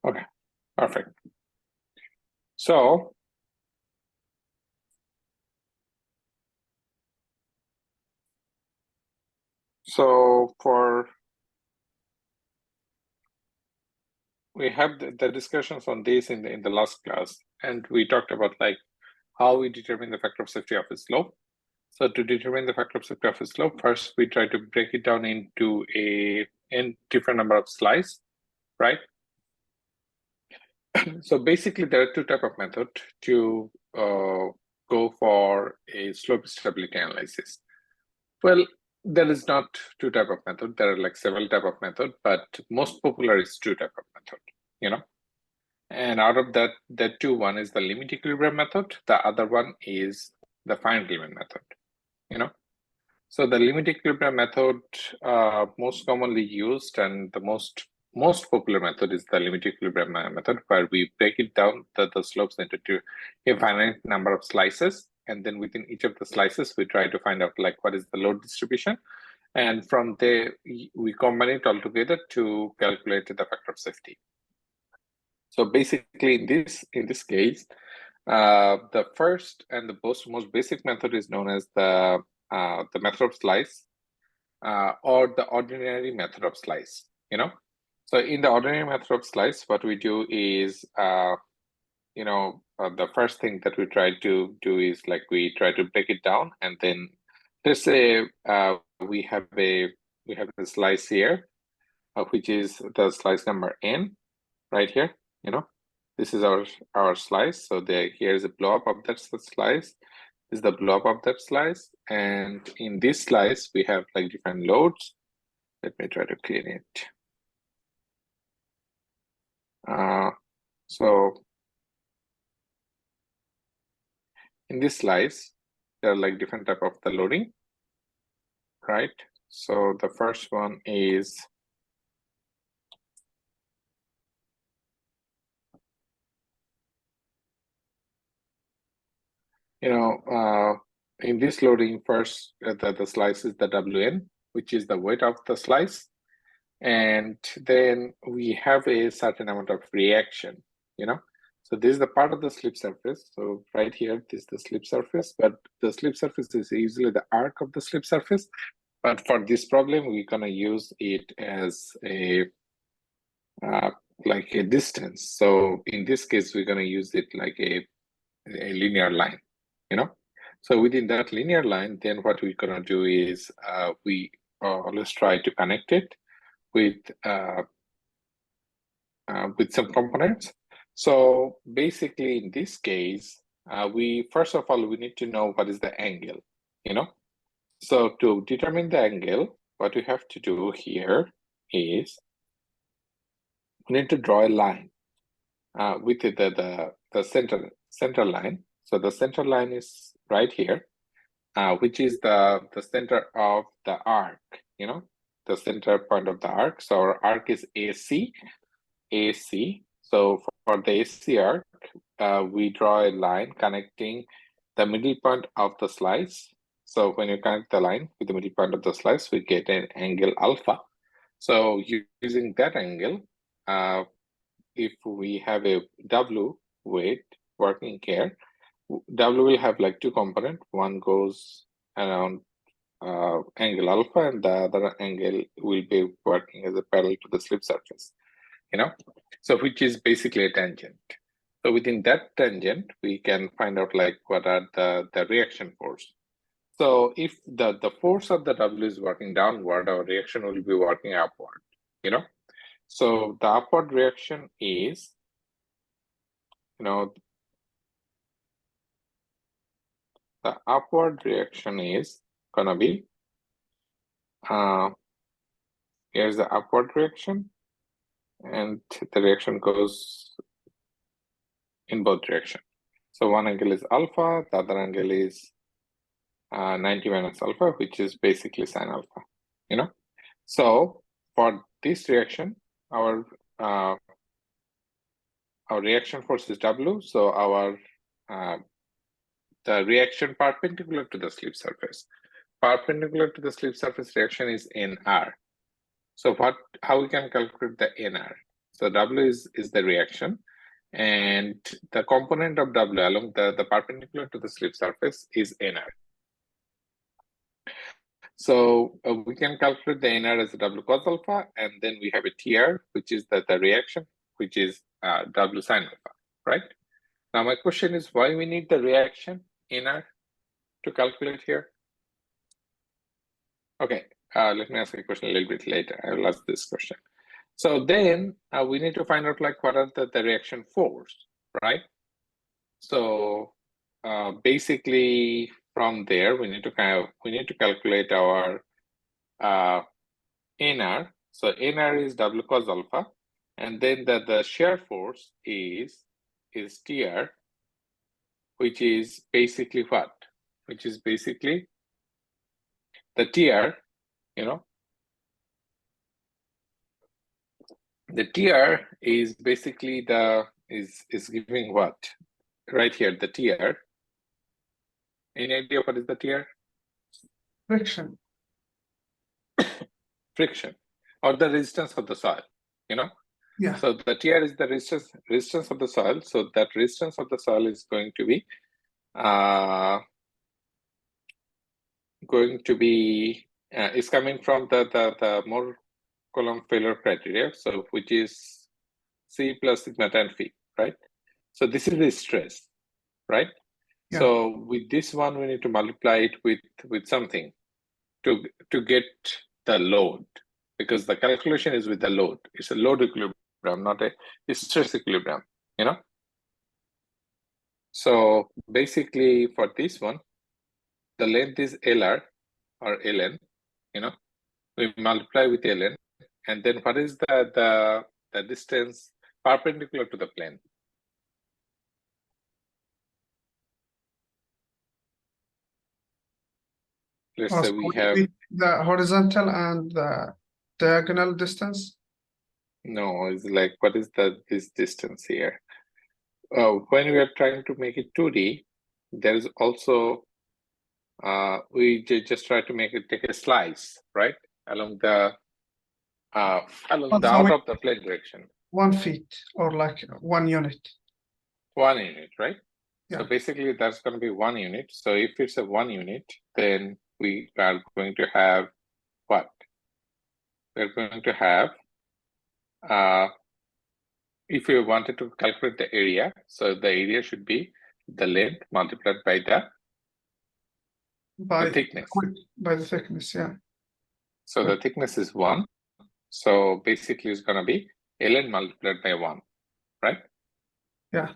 Okay, perfect. So we have the discussions on this in the last class, and we talked about like how we determine the factor of safety of a slope. So to determine the factor of safety of a slope, first we try to break it down into different number of slices, right? So basically, there are two types of method to go for a slope stability analysis. Well, there is not two type of method. There are like several type of method, but most popular is two type of method, you know. And out of that, the two, one is the limit equilibrium method. The other one is the finite element method, you know. So the limit equilibrium method, most commonly used and the most popular method is the limit equilibrium method, where we break it down the slopes into a finite number of slices, and then within each of the slices we try to find out like what is the load distribution, and from there we combine it all together to calculate the factor of safety. So basically, in this case, the first and the most basic method is known as the method of slice, or the ordinary method of slice, you know. So in the ordinary method of slice, what we do is, the first thing that we try to do is like we try to break it down, and then let's say we have a slice here, which is the slice number n, right here. You know, this is our slice. So here's a blow up of that slice. This is the blow up of that slice, and in this slice we have like different loads. Let me try to clean it. So in this slice, there are like different type of the loading, right? So the first one is in this loading, first the slice is the Wn, which is the weight of the slice, and then we have a certain amount of reaction, you know. So this is the part of the slip surface. So right here, this is the slip surface, but the slip surface is usually the arc of the slip surface. But for this problem, we're gonna use it as a like a distance. So in this case, we're gonna use it like a linear line, you know. So within that linear line, then what we're gonna do is we always try to connect it with some components. So basically, in this case, we first of all we need to know what is the angle, you know. So to determine the angle, what we have to do here is we need to draw a line with the center line. So the center line is right here, which is the center of the arc, you know, the center point of the arc. So our arc is AC. So for the AC arc, we draw a line connecting the middle point of the slice. So when you connect the line with the middle point of the slice, we get an angle alpha. So using that angle, if we have a W weight working here, W will have like two components. One goes around angle alpha, and the other angle will be working as a parallel to the slip surface, you know, so which is basically a tangent. So within that tangent, we can find out like what are the reaction force. So if the force of the W is working downward, our reaction will be working upward, you know. So the upward reaction is, you know, the upward reaction is gonna be, here's the upward reaction, and the reaction goes in both directions. So one angle is alpha, the other angle is 90 minus alpha, which is basically sine alpha, you know. So for this reaction, our reaction force is W. So our the reaction perpendicular to the slip surface. Perpendicular to the slip surface reaction is NR. So how we can calculate the NR? So W is the reaction, and the component of W along the perpendicular to the slip surface is NR. So we can calculate the NR as W cos alpha, and then we have a TR, which is the reaction, which is W sin alpha, right? Now my question is, why we need the reaction NR to calculate here? Okay, let me ask a question a little bit later. I will ask this question. So then we need to find out like what are the reaction force, right? So basically from there we need to calculate our NR. So NR is W cos alpha, and then the shear force is TR, which is basically what? Which is basically the TR, you know. The TR is basically is giving what? Right here, the TR. Any idea what is the TR? Friction. Friction, or the resistance of the soil, you know. Yeah. So the TR is the resistance of the soil. So that resistance of the soil is going to be is coming from the Moore Coulomb failure criteria. So which is C plus sigma tan phi, right? So this is the stress, right? Yeah. So with this one, we need to multiply it with something to get the load, because the calculation is with the load. It's a load equilibrium, not a stress equilibrium, you know. So basically for this one, the length is LR or LN, you know. We multiply with LN, and then what is the distance perpendicular to the plane? Let's say we have the horizontal and the diagonal distance. No, it's like, what is this distance here? When we are trying to make it 2D, there is also we just try to take a slice, right, along the out of the plane direction. 1 feet or like 1 unit. 1 unit, right? Yeah. So basically that's going to be 1 unit. So if it's a 1 unit, then we are going to have what? We're going to have if we wanted to calculate the area, so the area should be the length multiplied by the thickness. By the thickness, yeah. So the thickness is 1. So basically it's going to be ln multiplied by 1, right? Yeah.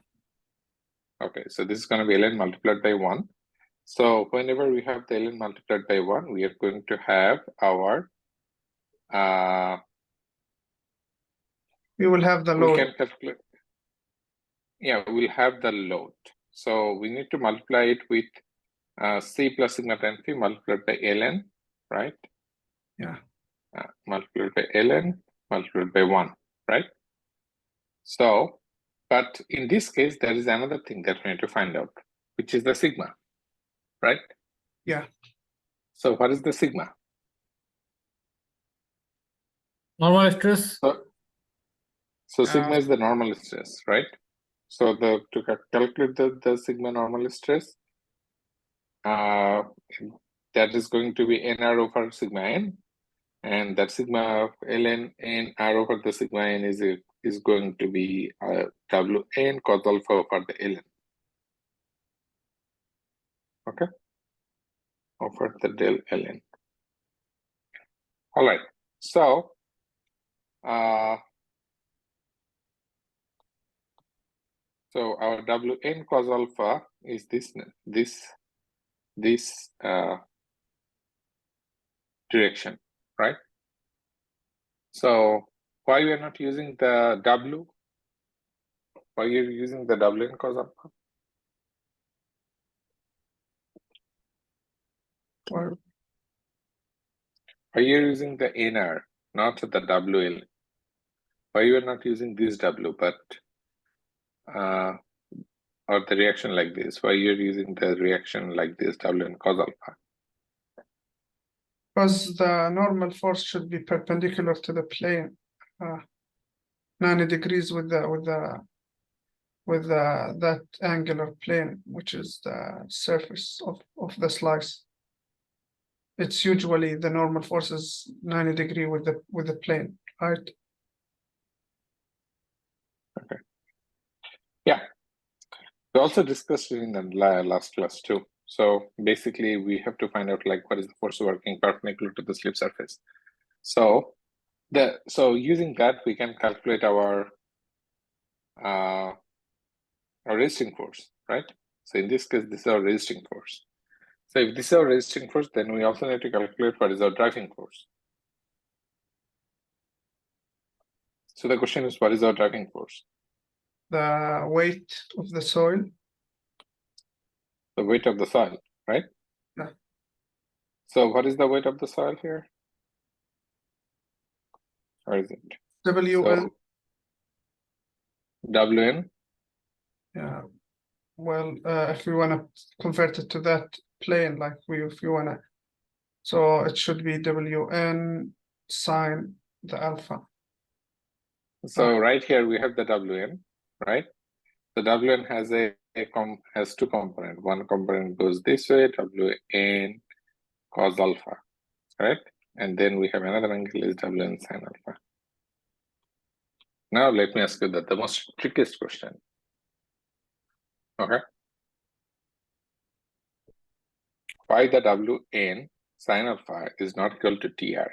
Okay, so this is going to be ln multiplied by 1. So whenever we have the ln multiplied by 1, we are going to have our we will have the load. We can calculate. Yeah, we'll have the load. So we need to multiply it with C plus sigma tan phi multiplied by ln, right? Yeah. Multiplied by ln multiplied by 1, right? So, but in this case, there is another thing that we need to find out, which is the sigma, right? Yeah. So what is the sigma? Normal stress. So sigma is the normal stress, right? So to calculate the sigma normal stress, that is going to be nr over sigma n, and that sigma of ln n r over the sigma n is going to be wn cos alpha over the ln. Okay, over the del ln. All right, so so our wn cos alpha is this direction, right? So why we are not using the w? Why you're using the wn cos alpha? Or Why you're using the nr, not the wl? Why you are not using this w, but or the reaction like this? Why you're using the reaction like this, wn cos alpha? because the normal force should be perpendicular to the plane. 90 degrees with that angular plane, which is the surface of the slice. It's usually the normal force is 90 degree with the plane, right? We also discussed it in the last class too. So basically, we have to find out like what is the force working perpendicular to the slip surface. So using that, we can calculate our resisting force, right? So in this case, this is our resisting force. So if this is our resisting force, then we also need to calculate what is our driving force. So the question is, what is our driving force? The weight of the soil. The weight of the soil, right? Yeah. So what is the weight of the soil here? Or is it? WN. So, WN. Yeah. Well, if we want to convert it to that plane, like if you want to, so it should be WN sine the alpha. So right here we have the WN, right? The WN has has two components. One component goes this way, WN cos alpha, right? And then we have another angle is WN sine alpha. Now let me ask you the most trickiest question. Okay. Why the WN sine alpha is not equal to TR?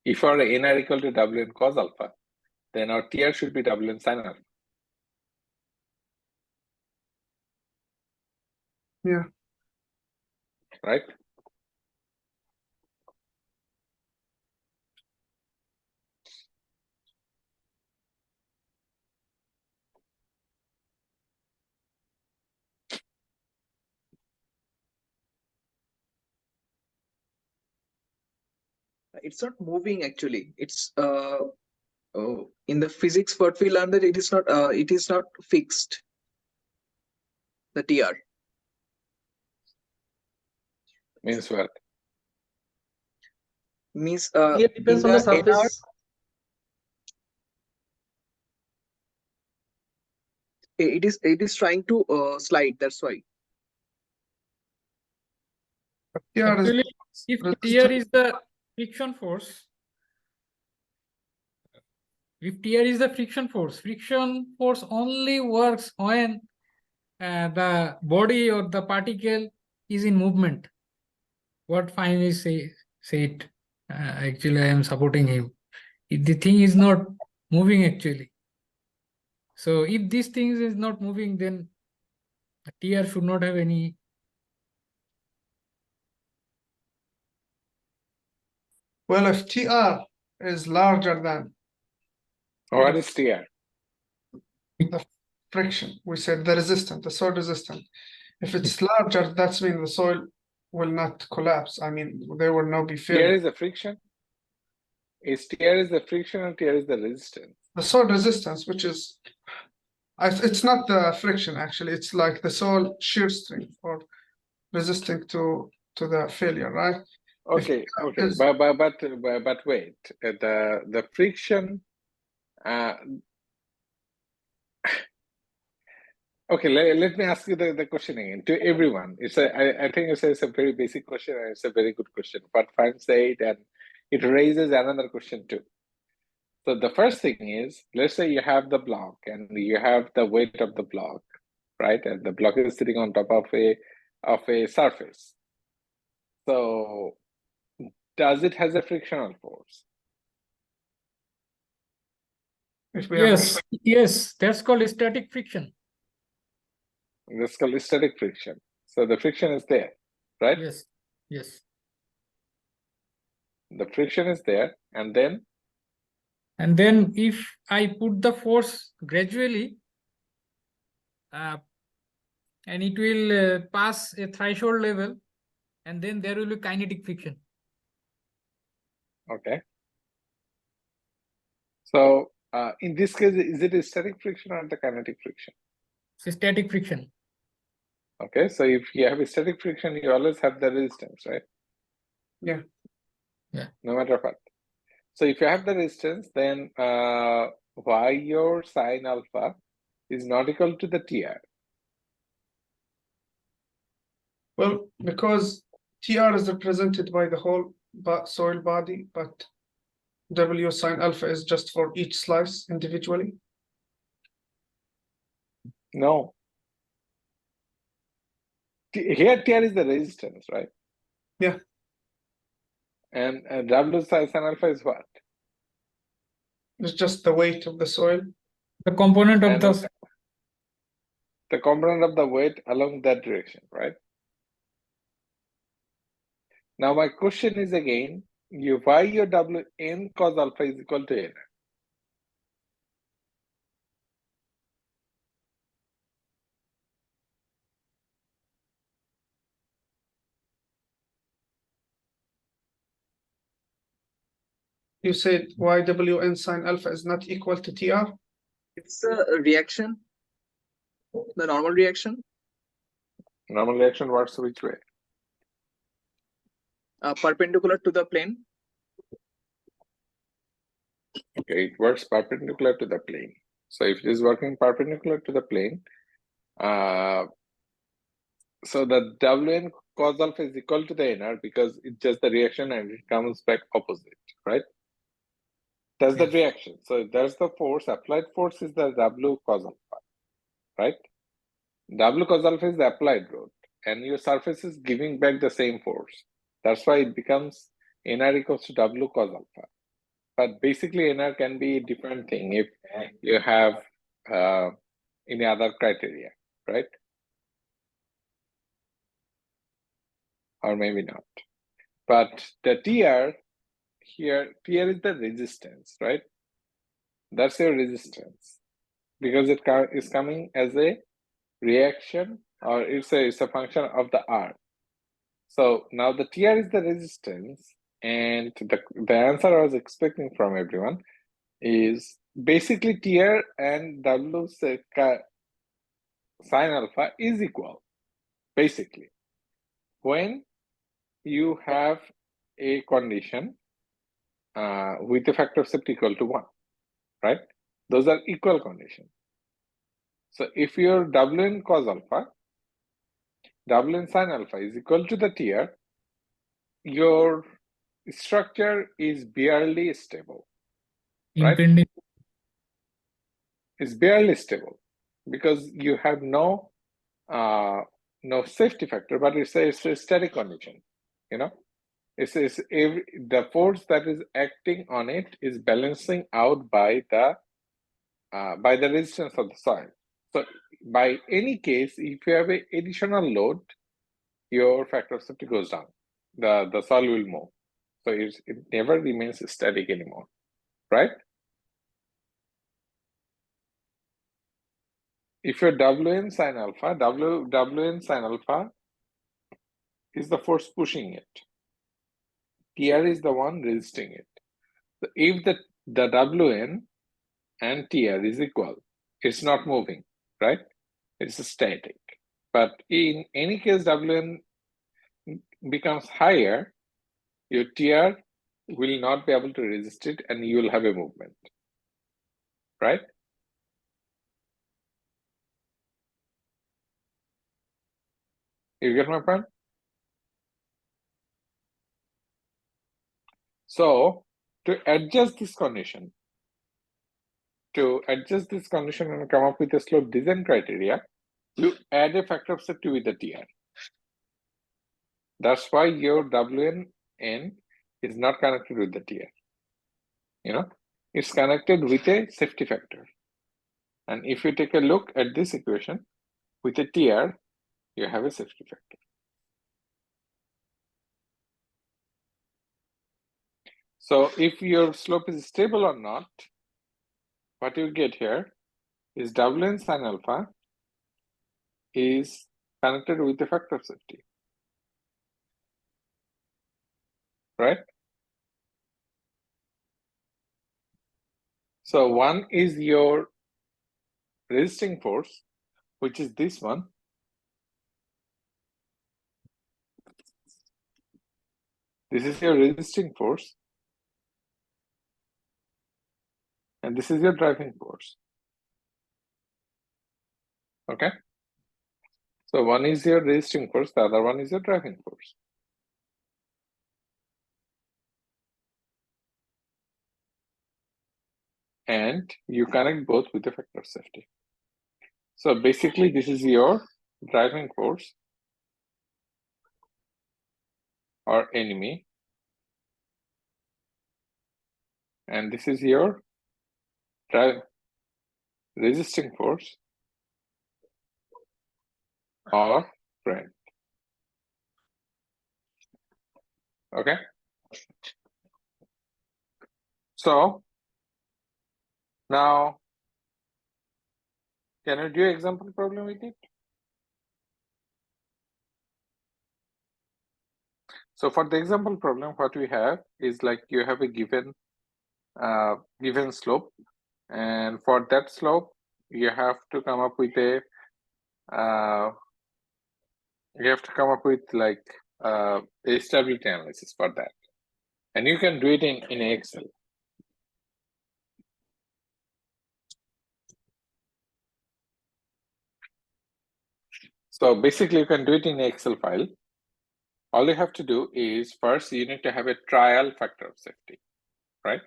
If our N are equal to WN cos alpha, then our TR should be WN sine alpha. Yeah. Right? It's not moving actually. It's in the physics what we learned that it is not fixed. The TR Means what? means It depends on the surface. it is trying to slide. That's why. TR is Actually, if resistance. TR is the friction force, friction force only works when the body or the particle is in movement. What finally said, actually I am supporting him. If the thing is not moving actually. So if this thing is not moving, then the TR should not have any. Well, if TR is larger than What is TR? the friction, we said the resistance, the soil resistance. If it's larger, that's mean the soil will not collapse. I mean, there will not be TR failure. is the friction? Is TR is the friction or TR is the resistance? The soil resistance, which is, it's not the friction actually. It's like the soil shear strength or resisting to the failure, right? Okay, okay, is- but wait, the friction. Okay, let me ask you the question again to everyone. I think it's a very basic question and it's a very good question. But Fran said, and it raises another question too. So the first thing is, let's say you have the block and you have the weight of the block, right? And the block is sitting on top of a surface. So does it has a frictional force? If we have Yes, that's called static friction. That's called static friction. So the friction is there, right? Yes. The friction is there, and then If I put the force gradually, and it will pass a threshold level, and then there will be kinetic friction. okay. So in this case, is it a static friction or the kinetic friction? So static friction. Okay, so if you have a static friction, you always have the resistance, right? Yeah. Yeah. No matter what. So if you have the resistance, then why your sine alpha is not equal to the TR? Well, because TR is represented by the whole soil body, but W sine alpha is just for each slice individually. No. Here TR is the resistance, right? Yeah. And W sine alpha is what? It's just the weight of the soil. The component of And the component of the weight along that direction, right? Now my question is again, why your Wn cos alpha is equal to N? You said why Wn sine alpha is not equal to TR? It's a reaction, the normal reaction, Normal reaction works which way? perpendicular to the plane. Okay, it works perpendicular to the plane. So if it is working perpendicular to the plane, so the Wn cos alpha is equal to the NR because it's just the reaction and it comes back opposite, right? That's the Yes. reaction. So there's the force, applied force is the W cos alpha, right? W cos alpha is the applied load, and your surface is giving back the same force. That's why it becomes NR equals to W cos alpha. But basically, NR can be a different thing if you have any other criteria, right? Or maybe not. But the TR here, TR is the resistance, right? That's your resistance because it is coming as a reaction, or it's a function of the R. So now the TR is the resistance, and the answer I was expecting from everyone is basically TR and W sine alpha is equal, basically. When you have a condition with a factor of safety equal to 1, right? Those are equal conditions. So if your Wn cos alpha, Wn sin alpha is equal to the TR, your structure is barely stable, right? Impending. It's barely stable because you have no safety factor, but it's a static condition, you know? The force that is acting on it is balancing out by the resistance of the soil. So by any case, if you have an additional load, your factor of safety goes down. The soil will move. So it never remains static anymore, right? If your Wn sin alpha, Wn sin alpha is the force pushing it. TR is the one resisting it. So if the Wn and TR is equal, it's not moving, right? It's static. But in any case, Wn becomes higher, your TR will not be able to resist it and you will have a movement, right? You get my point? So to adjust this condition and come up with a slope design criteria, you add a factor of safety with the TR. That's why your Wn is not connected with the TR. You know, it's connected with a safety factor. And if you take a look at this equation, with a TR, you have a safety factor. So if your slope is stable or not, what you get here is Wn sin alpha is connected with the factor of safety, right? So one is your resisting force, which is this one. This is your resisting force. And this is your driving force. Okay. So one is your resisting force, the other one is your driving force. And you connect both with the factor of safety. So basically, this is your driving force or enemy. And this is your resisting force or friend. Okay. So now, can you do an example problem with it? So for the example problem, what we have is like you have a given slope, and for that slope, you have to come up with a a stability analysis for that, and you can do it in Excel. So basically, you can do it in an Excel file. All you have to do is first you need to have a trial factor of safety, right?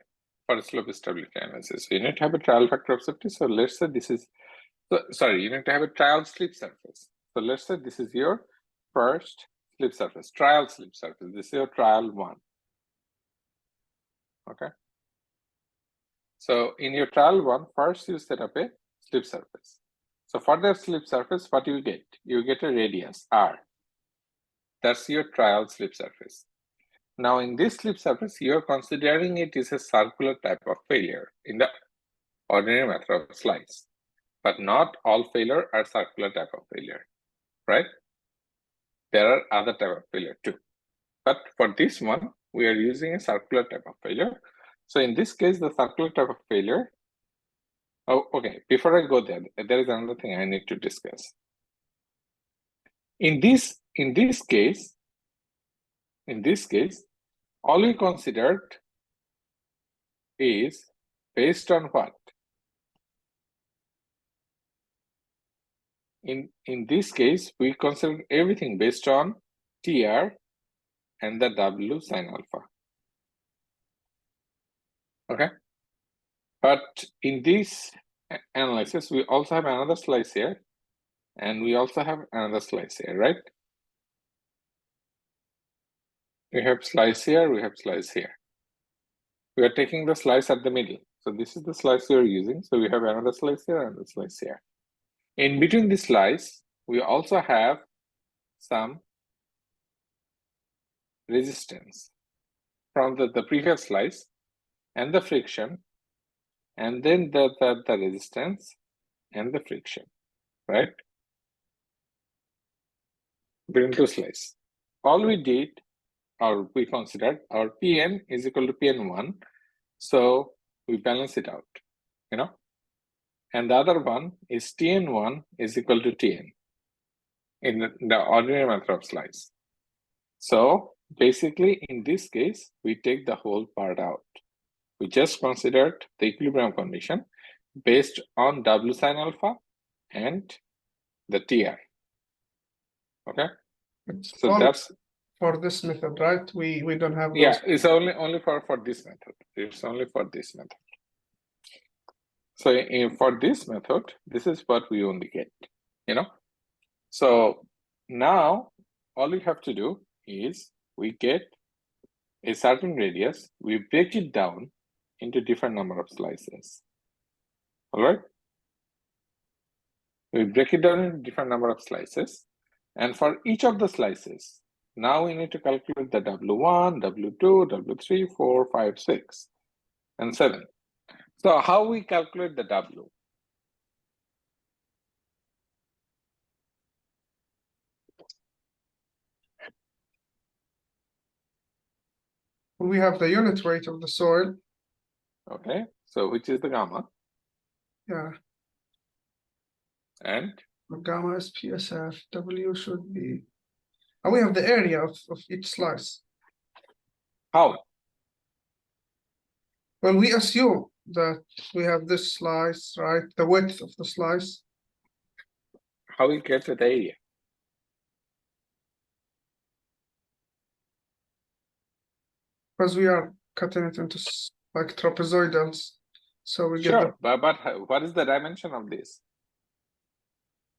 For a slope stability analysis, so you need to have a trial factor of safety. So let's say this is, you need to have a trial slip surface. So let's say this is your first slip surface, trial slip surface. This is your trial one. Okay. So in your trial one, first you set up a slip surface. So for that slip surface, what you get? You get a radius R. That's your trial slip surface. Now in this slip surface, you're considering it is a circular type of failure in the ordinary method of slice. But not all failure are circular type of failure, right? There are other type of failure too. But for this one, we are using a circular type of failure. So in this case, the circular type of failure. Oh, okay. Before I go there, there is another thing I need to discuss. In this case, all we considered is based on what? In this case, we consider everything based on TR and the W sin alpha. Okay. But in this analysis, we also have another slice here, and we also have another slice here, right? We have slice here, we have slice here. We are taking the slice at the middle. So this is the slice we are using. So we have another slice here and the slice here. In between this slice, we also have some resistance from the previous slice and the friction, and then the resistance and the friction, right? Between two slices. All we did, or we considered, our Pn is equal to Pn1. So we balance it out, you know? And the other one is Tn1 is equal to Tn in the ordinary method of slice. So basically, in this case, we take the whole part out. We just considered the equilibrium condition based on W sin alpha and the TR. Okay, It's so all that's for this method, right? We don't have those. yeah. It's only for this method. It's only for this method. So for this method, this is what we only get. You know. So now all we have to do is we get a certain radius. We break it down into different number of slices. All right. We break it down into different number of slices. And for each of the slices, now we need to calculate the W1, W2, W3, 4, 5, 6, and 7. So how we calculate the W? We have the unit weight of the soil. Okay, So which is the gamma? Yeah, And gamma is PSF, W should be, and we have the area of each slice. how? Well, we assume that we have this slice, right? The width of the slice. How we get to the area? Because we are cutting it into like trapezoidals. So we get the, Sure, but what is the dimension of this?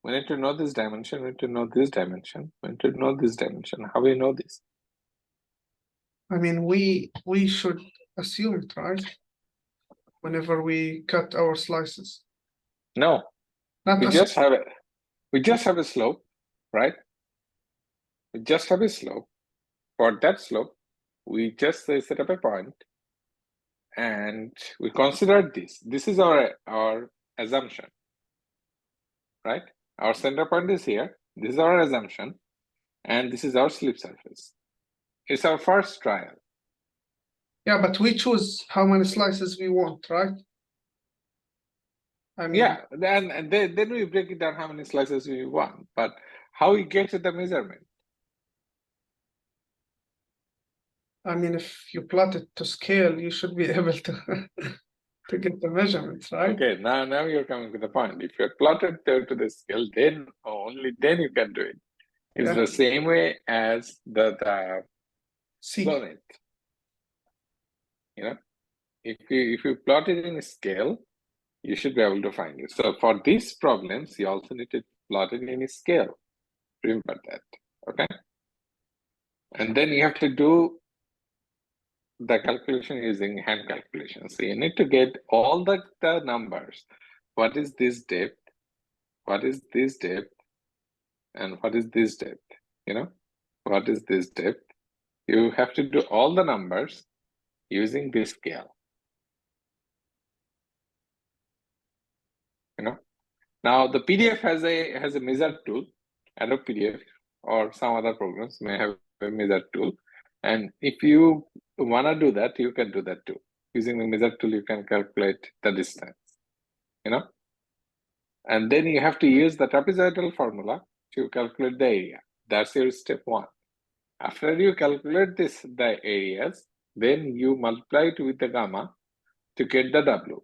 We need to know this dimension, we need to know this dimension, we need to know this dimension. How we know this? I mean, we should assume it, right? Whenever we cut our slices. No, Not we assume, just have it. We just have a slope, right? We just have a slope. For that slope, we just set up a point and we consider this. This is our assumption, right? Our center point is here. This is our assumption. And this is our slip surface. It's our first trial. yeah, but we choose how many slices we want, right? I mean, Yeah, and then we break it down how many slices we want, but how we get to the measurement? I mean, if you plot it to scale, you should be able to to get the measurements, right? Okay, now you're coming to the point. If you're plotted to the scale, then only then you can do it. It's Yeah. the same way as the See, flow rate. You know, if you plot it in a scale, you should be able to find it. So for these problems, you also need to plot it in a scale. Remember that, okay? And then you have to do the calculation using hand calculation. So you need to get all the numbers. What is this depth? What is this depth? And what is this depth? You know, what is this depth? You have to do all the numbers using this scale. You know, now the PDF has a measure tool, Adobe PDF or some other programs may have a measure tool. And if you want to do that, you can do that too. Using the measure tool, you can calculate the distance, you know. And then you have to use the trapezoidal formula to calculate the area. That's your step one. After you calculate the areas, then you multiply it with the gamma to get the W.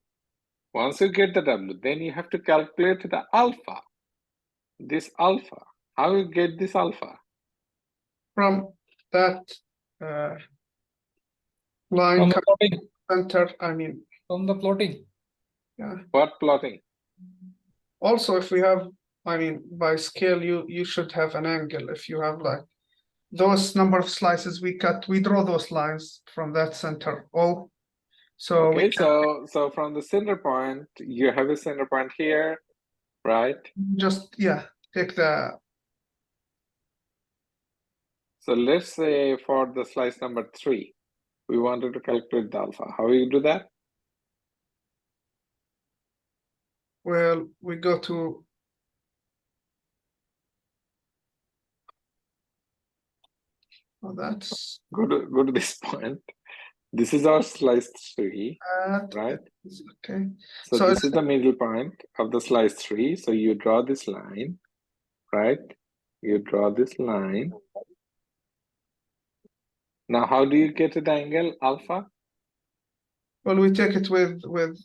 Once you get the W, then you have to calculate the alpha. This alpha. How you get this alpha? from that line From the plotting. center, I mean, From the plotting. yeah. What plotting? Also, if we have, I mean, by scale, you should have an angle. If you have like those number of slices we cut, we draw those lines from that center. Oh, so Okay, we can so from the center point, you have a center point here, right? just, yeah, take the, So let's say for the slice number 3, we wanted to calculate the alpha. How do you do that? well, we go to, oh, that's Go to this point. This is our slice 3, that, right? okay. So So this is the middle point of the slice 3. So you draw this line, right? You draw this line. Now, how do you get to the angle alpha? well, we take it with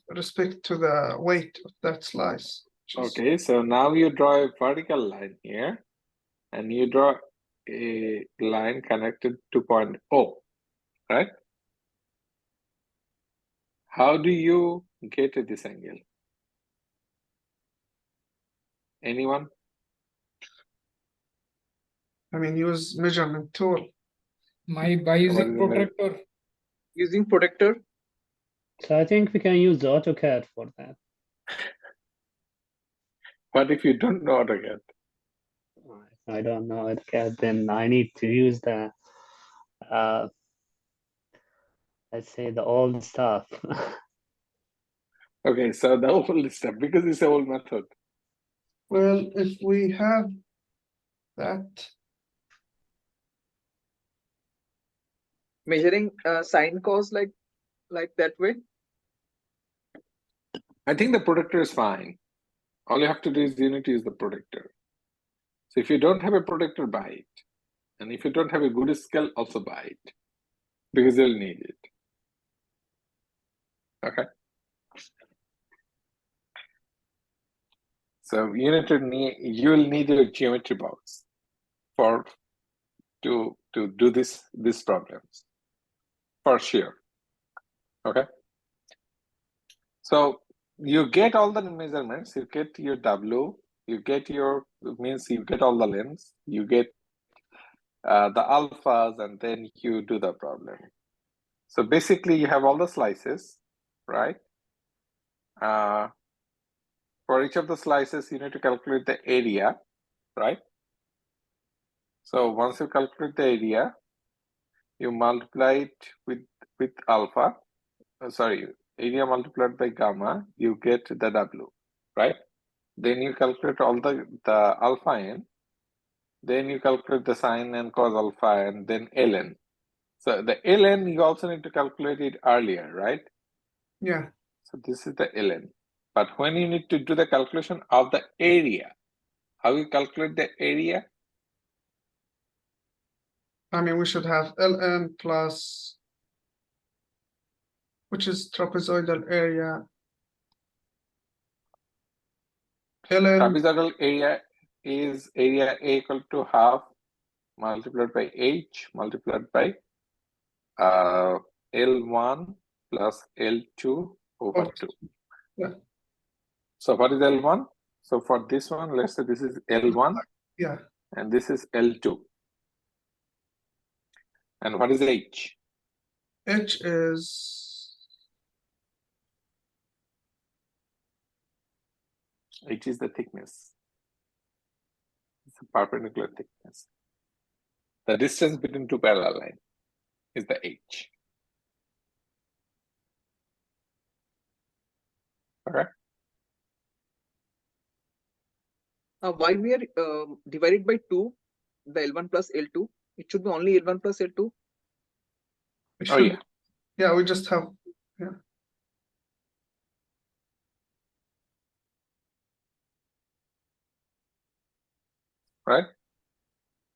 respect to the weight of that slice. Okay, so now you draw a vertical line here, and you draw a line connected to point O, right? How do you get to this angle? Anyone? I mean, use measurement tool. By What using is the protractor. Using protector. So I think we can use AutoCAD for that. What if you don't know AutoCAD? I don't know AutoCAD, then I need to use the, let's say, the old stuff. Okay, so the old step, because it's an old method. Well, if we have that, Measuring sine cos like that way. I think the protector is fine. All you have to do is you need to use the protector. So if you don't have a protector, buy it. And if you don't have a good scale, also buy it. Because you'll need it. Okay. So you will need your geometry box to do these problems for sure. Okay. So you get all the measurements, you get your W, you get your means you get all the lengths, you get the alphas, and then you do the problem. So basically you have all the slices, right? For each of the slices, you need to calculate the area, right? So once you calculate the area, you multiply it with alpha. Sorry, area multiplied by gamma, you get the W, right? Then you calculate all the alpha n. Then you calculate the sine and cos alpha and then ln. So the ln you also need to calculate it earlier, right? Yeah. So this is the ln. But when you need to do the calculation of the area, how you calculate the area? I mean, we should have ln plus, which is trapezoidal area. ln, Trapezoidal area is area A equal to half multiplied by h multiplied by L1 plus L2 over 2. Yeah. So what is L1? So for this one, let's say this is L1 yeah, and this is L2. And what is H? h is, H is the thickness. It's a perpendicular thickness. The distance between two parallel lines is the H. Okay. Why we are divided by 2, the L1 plus L2? It should be only L1 plus L2. we Oh should, yeah. yeah, we just have, Right.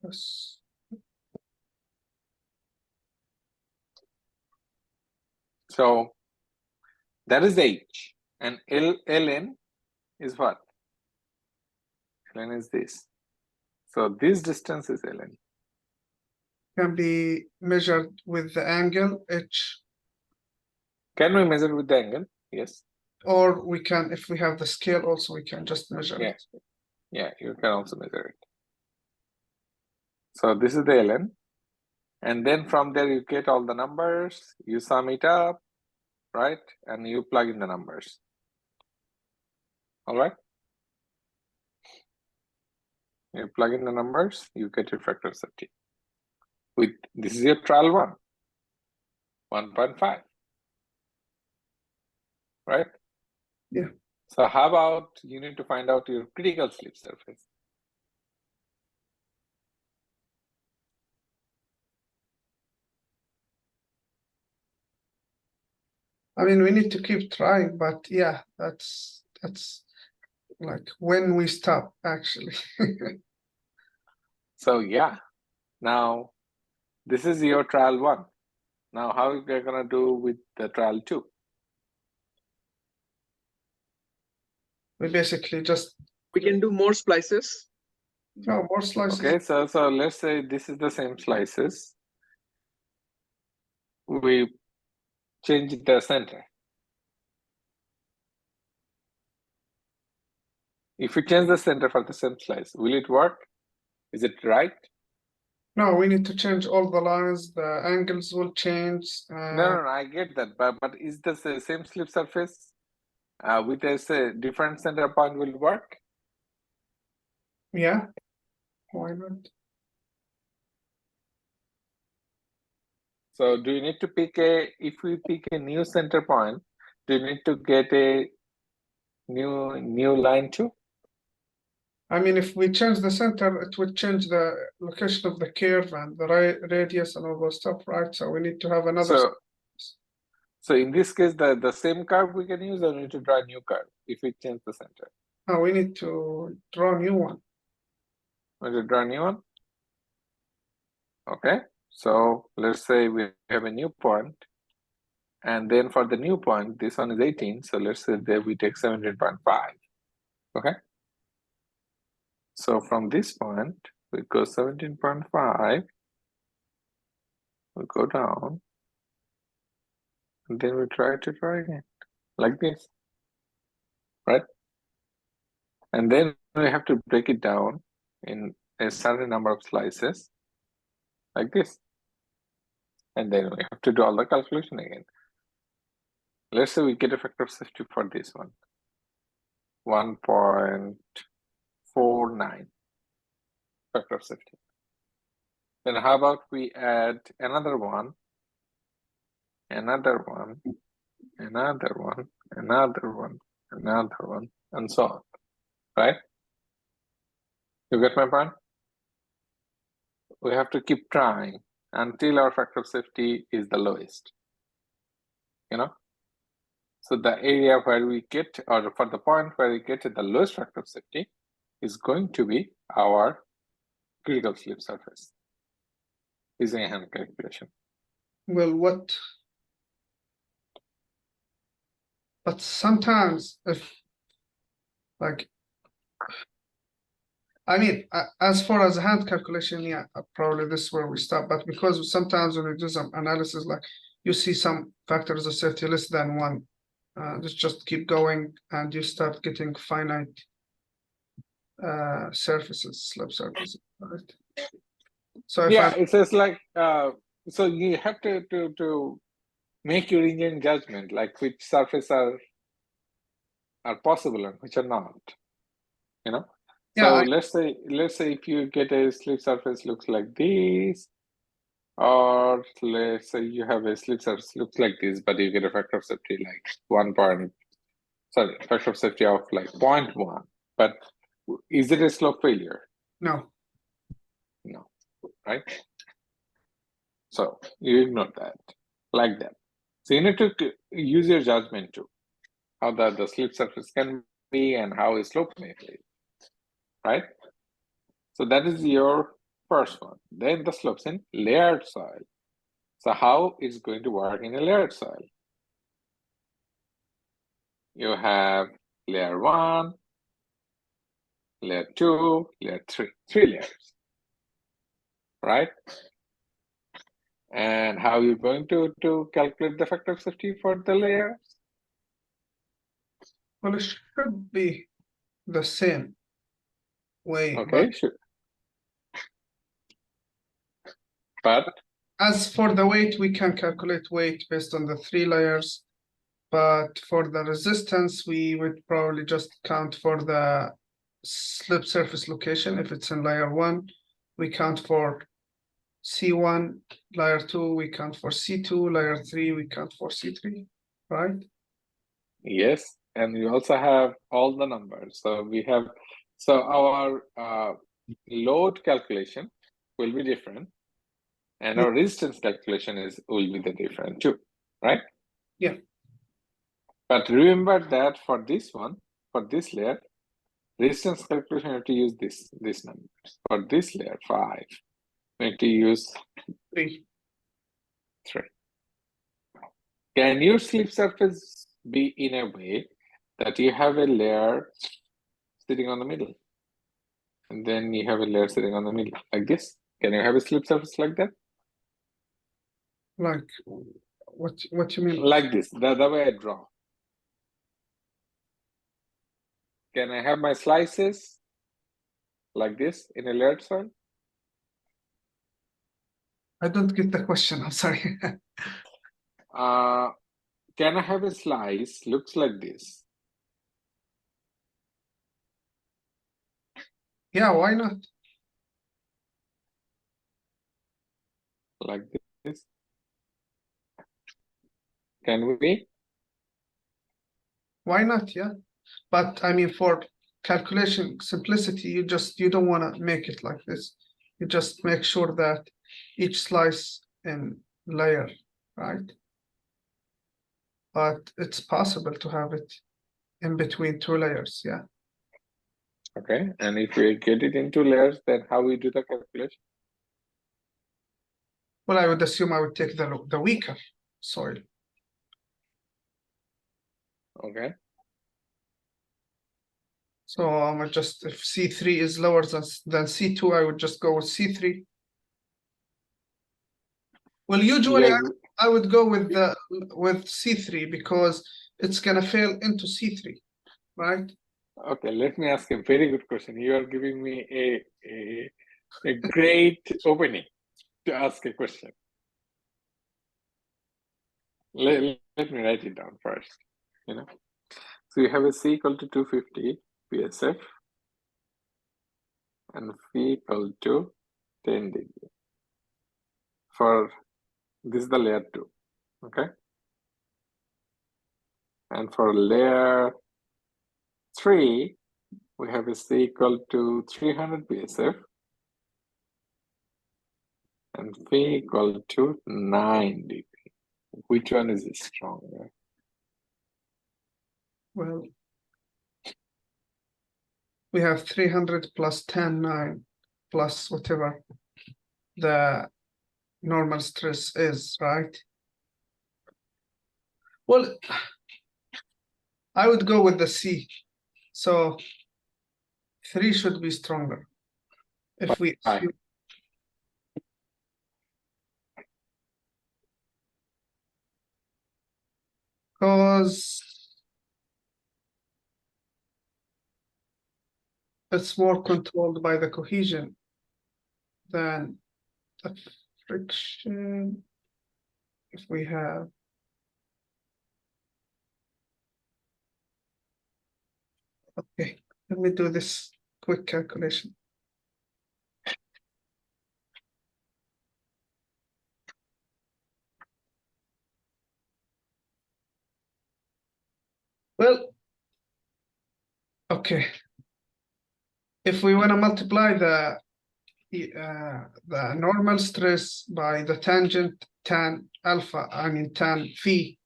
yes. So that is H, and ln is what? Ln is this. So this distance is ln. Can be measured with the angle h, Can we measure with the angle? Yes. or we can, if we have the scale also, we can just measure Yeah. it. Yeah, you can also measure it. So this is the ln. And then from there you get all the numbers, you sum it up, right? And you plug in the numbers. All right. You plug in the numbers, you get your factor of safety. With this is your trial 1.5. Right? Yeah. So how about you need to find out your critical slip surface? I mean, we need to keep trying, but yeah, that's like when we stop actually. So yeah, now this is your trial 1. Now how are you gonna do with the trial 2? We basically just, We can do more splices. no, more slices. Okay, so let's say this is the same slices. We change the center. If you change the center for the same slice, will it work? Is it right? No, we need to change all the lines, the angles will change. No, I get that, but is the same slip surface with a different center point will work? Yeah, why not? So do you need to pick if we pick a new center point, do you need to get a new line too? I mean, if we change the center, it would change the location of the curve and the radius and all those stuff, right? So we need to have another. So So in this case, the same curve we can use, or we need to draw a new curve if we change the center. Oh, we need to draw a new one. We need to draw a new one. Okay, so let's say we have a new point, and then for the new point, this one is 18. So let's say that we take 17.5. Okay. So from this point, we go 17.5. We go down, and then we try to draw again, like this, right? And then we have to break it down in a certain number of slices, like this. And then we have to do all the calculation again. Let's say we get a factor of safety for this one, 1.49 factor of safety. Then how about we add another one, another one, another one, another one, another one, and so on, right? You get my point? We have to keep trying until our factor of safety is the lowest, you know? So the area where we get, or for the point where we get the lowest factor of safety is going to be our critical slip surface using a hand calculation. Well, but sometimes if, like, I mean, as far as hand calculation, yeah, probably this is where we stop. But because sometimes when we do some analysis, like you see some factors of safety less than one, just keep going, and you start getting finite surfaces, slip surfaces, right? So if Yeah, it says like, so you have to make your engineering judgment, like which surface are possible and which are not, you know? So yeah, let's say if you get a slip surface looks like this, or let's say you have a slip surface looks like this, but you get a factor of safety like factor of safety of like 0.1, but is it a slope failure? no, No, right? So you ignore that, like that. So you need to use your judgment too, how the slip surface can be and how a slope may be, right? So that is your first one. Then the slopes in layered soil. So how is going to work in a layered soil? You have layer 1, layer 2, layer 3, 3 layers, right? And how you're going to calculate the factor of safety for the layers? well, it should be the same way. Okay, sure. But As for the weight, we can calculate weight based on the 3 layers. But for the resistance, we would probably just count for the slip surface location. If it's in layer 1, we count for C1, layer 2, we count for C2, layer 3, we count for C3, right? yes, and we also have all the numbers. So we have, so our load calculation will be different, and our resistance calculation will be the different too, right? Yeah. But remember that for this one, for this layer, resistance calculation, you have to use this numbers. For this layer 5, we need to use 3. 3. Can your slip surface be in a way that you have a layer sitting on the middle, and then you have a layer sitting on the middle like this? Can you have a slip surface like that? Like, what you mean? Like this, the way I draw. Can I have my slices like this in a layered soil? I don't get the question, I'm sorry. Can I have a slice looks like this? Yeah, why not? Like this? Can we? Why not? Yeah. But I mean, for calculation simplicity, you don't want to make it like this. You just make sure that each slice in layer, right? but it's possible to have it in between two layers. Yeah. Okay, and if we get it into layers, then how we do the calculation? Well, I would assume I would take the weaker soil. Okay, So I would just, if C3 is lower than C2, I would just go with C3. Well, usually yeah, I would go with C3 because it's gonna fail into C3, right? okay, let me ask a very good question. You are giving me a great opening to ask a question. Let me write it down first, you know. So you have a C equal to 250 PSF and phi equal to 10 degree. For this is the layer 2, okay? And for layer 3, we have a C equal to 300 PSF and phi equal to 9 degree. Which one is stronger? Well, we have 300 plus 10, 9 plus whatever the normal stress is, right? Well, I would go with the C. So 3 should be stronger. If we Why? assume, because it's more controlled by the cohesion than the friction. If we have, okay, let me do this quick calculation. Well, okay. If we want to multiply the normal stress by the tangent tan alpha, I mean tan phi,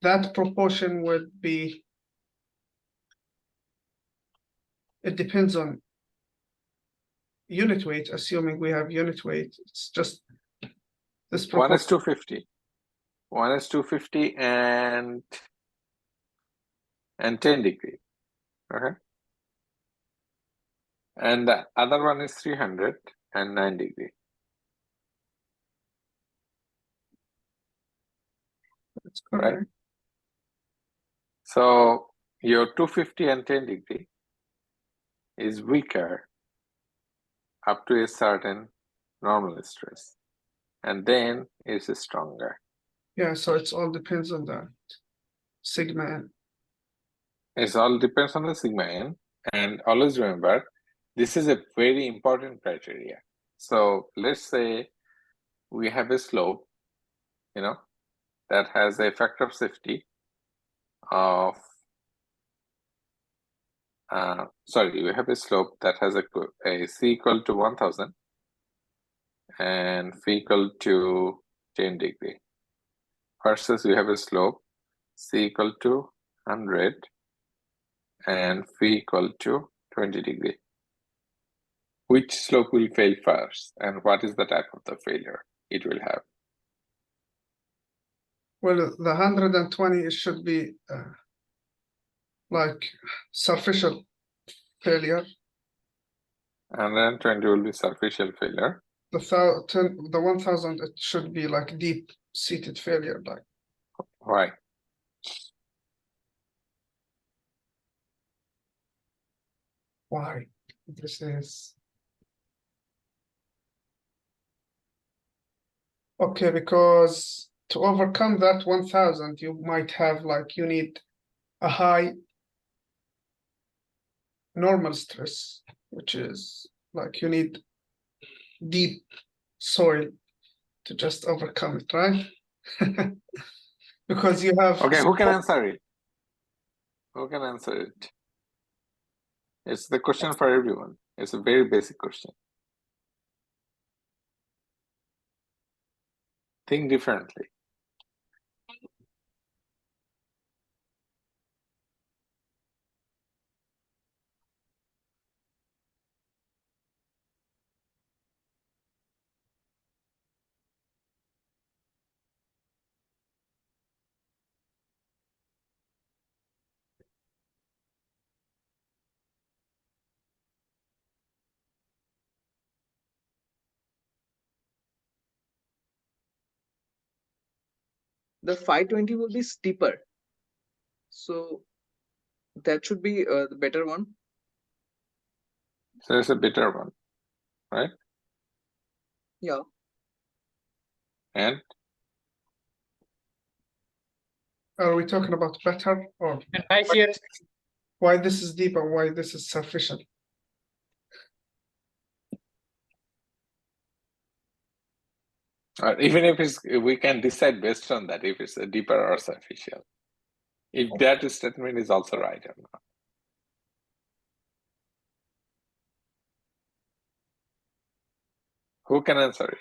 that proportion would be, it depends on unit weight, assuming we have unit weight. It's just this 1 is proportion. 250. 1 is 250 and 10 degree. Okay. And the other one is 300 and 9 degree. That's correct. Right. So your 250 and 10 degree is weaker up to a certain normal stress, and then it's stronger. Yeah, so it's all depends on the sigma n. It all depends on the sigma n, and always remember, this is a very important criteria. So let's say we have a slope, you know, that has a factor of safety of we have a slope that has a C equal to 1000 and phi equal to 10 degree, versus we have a slope C equal to 100 and phi equal to 20 degree. Which slope will fail first, and what is the type of the failure it will have? Well, the 120 it should be like superficial failure. 120 will be superficial failure. The 1000 it should be like deep seated failure. Like Why? why? This is okay, because to overcome that 1000, you might have like you need a high normal stress, which is like you need deep soil to just overcome it, right? Because you have Okay, who can answer it? Who can answer it? It's the question for everyone. It's a very basic question. Think differently. the 520 will be steeper. So that should be the better one. So it's a better one, right? Yeah. And Are we talking about better or And high shear why this is deep and why this is sufficient? even if it's, we can decide based on that if it's a deeper or superficial. If that statement is also right or not. Who can answer it?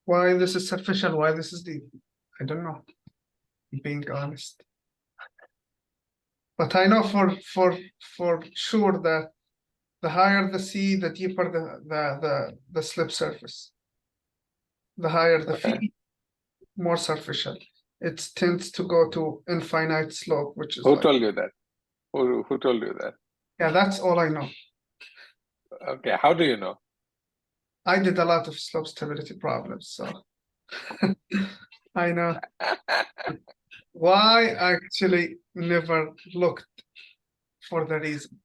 Why this is superficial? Why this is deep? I don't know. Being honest. But I know for sure that the higher the sea, the deeper the slip surface. The higher the Okay. feet, more superficial. It tends to go to infinite slope, which is Who like, told you that? Who told you that? yeah, that's all I know. Okay, how do you know? I did a lot of slope stability problems, so I know why I actually never looked for the reason.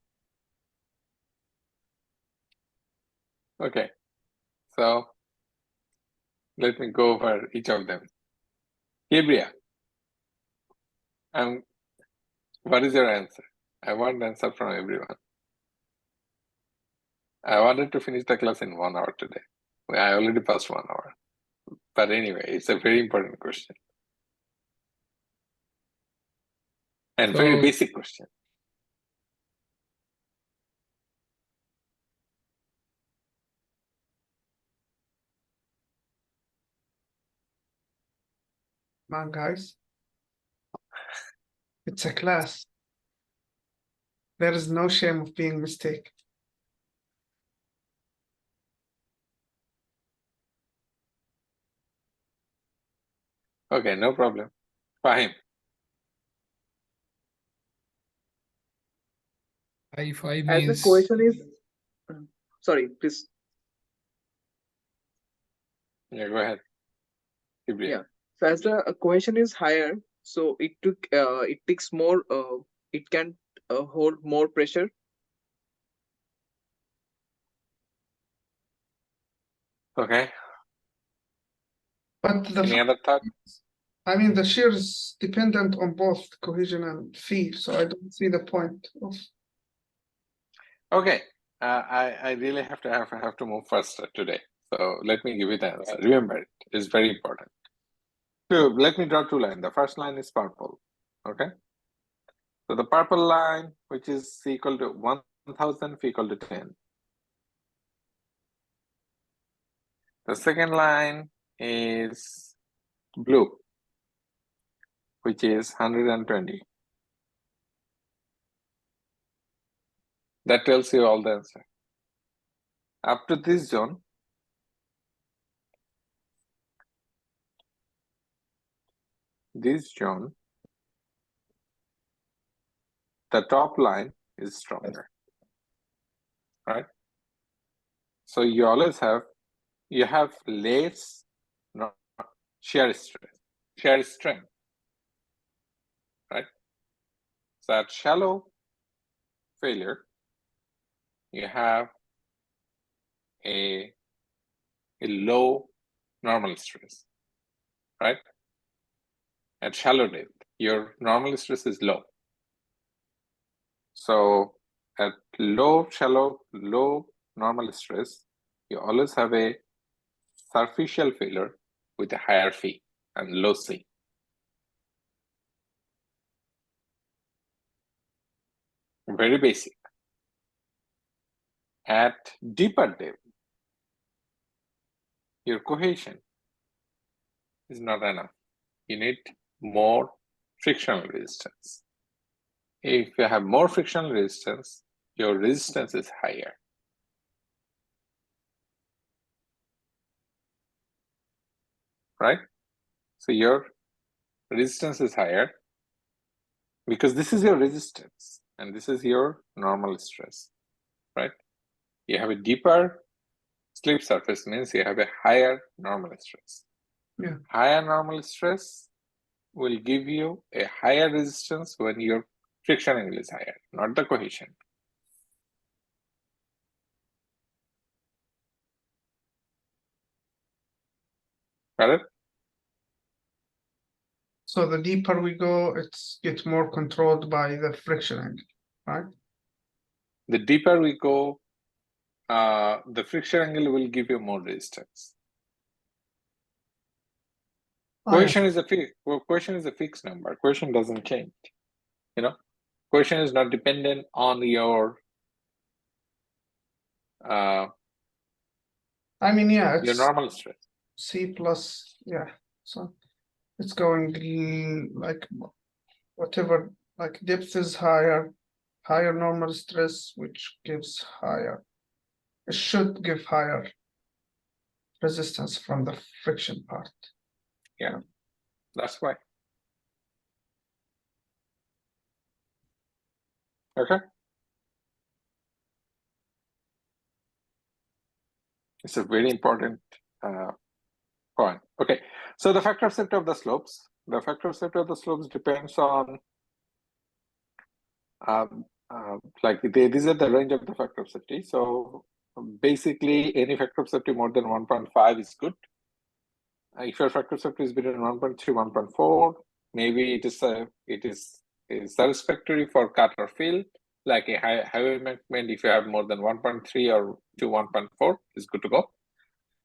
Okay, so let me go over each of them. Gabriel, what is your answer? I want answer from everyone. I wanted to finish the class in 1 hour today. I already passed 1 hour. But anyway, it's a very important question. And very So- basic question. Come on, guys. It's a class. There is no shame of being mistaken. Okay, no problem. Fine. I5 As the means question is, sorry, please. Yeah, go ahead. Gabriel. Yeah. So as the question is higher, so it takes more. It can hold more pressure. Okay. But Any other thought? I mean, the shear is dependent on both cohesion and fee, so I don't see the point of. Okay. I really have to move faster today. So let me give you the answer. Remember it. It's very important. So let me draw 2 lines. The first line is purple. Okay. So the purple line, which is equal to 1000 equal to 10. The second line is blue, which is 120. That tells you all the answer. Up to this zone, the top line is stronger, right? So you always have less shear strength, right? So at shallow failure, you have a low normal stress, right? At shallow depth, your normal stress is low. So at low normal stress, you always have a superficial failure with a higher phi and low C. Very basic. At deeper depth, your cohesion is not enough. You need more frictional resistance. If you have more frictional resistance, your resistance is higher. Right? So your resistance is higher because this is your resistance and this is your normal stress, right? You have a deeper slip surface means you have a higher normal stress. Yeah. Higher normal stress will give you a higher resistance when your friction angle is higher, not the cohesion. Got it? So the deeper we go, it's gets more controlled by the friction angle, right? The deeper we go, the friction angle will give you more resistance. Oh, yeah. Cohesion is a fixed number. Cohesion doesn't change. You know, cohesion is not dependent on your I mean, yeah, your it's normal stress. C plus, yeah. So it's going like whatever, like depth is higher, higher normal stress, which gives higher. It should give higher resistance from the friction part. That's why. Okay. It's a very important point. Okay. So the factor of safety of the slopes. The factor of safety of the slopes depends on like these are the range of the factor of safety. So basically, any factor of safety more than 1.5 is good. If your factor of safety is between 1.3, 1.4, maybe it is satisfactory for cut or fill. Like a highway embankment, if you have more than 1.3 or to 1.4, is good to go.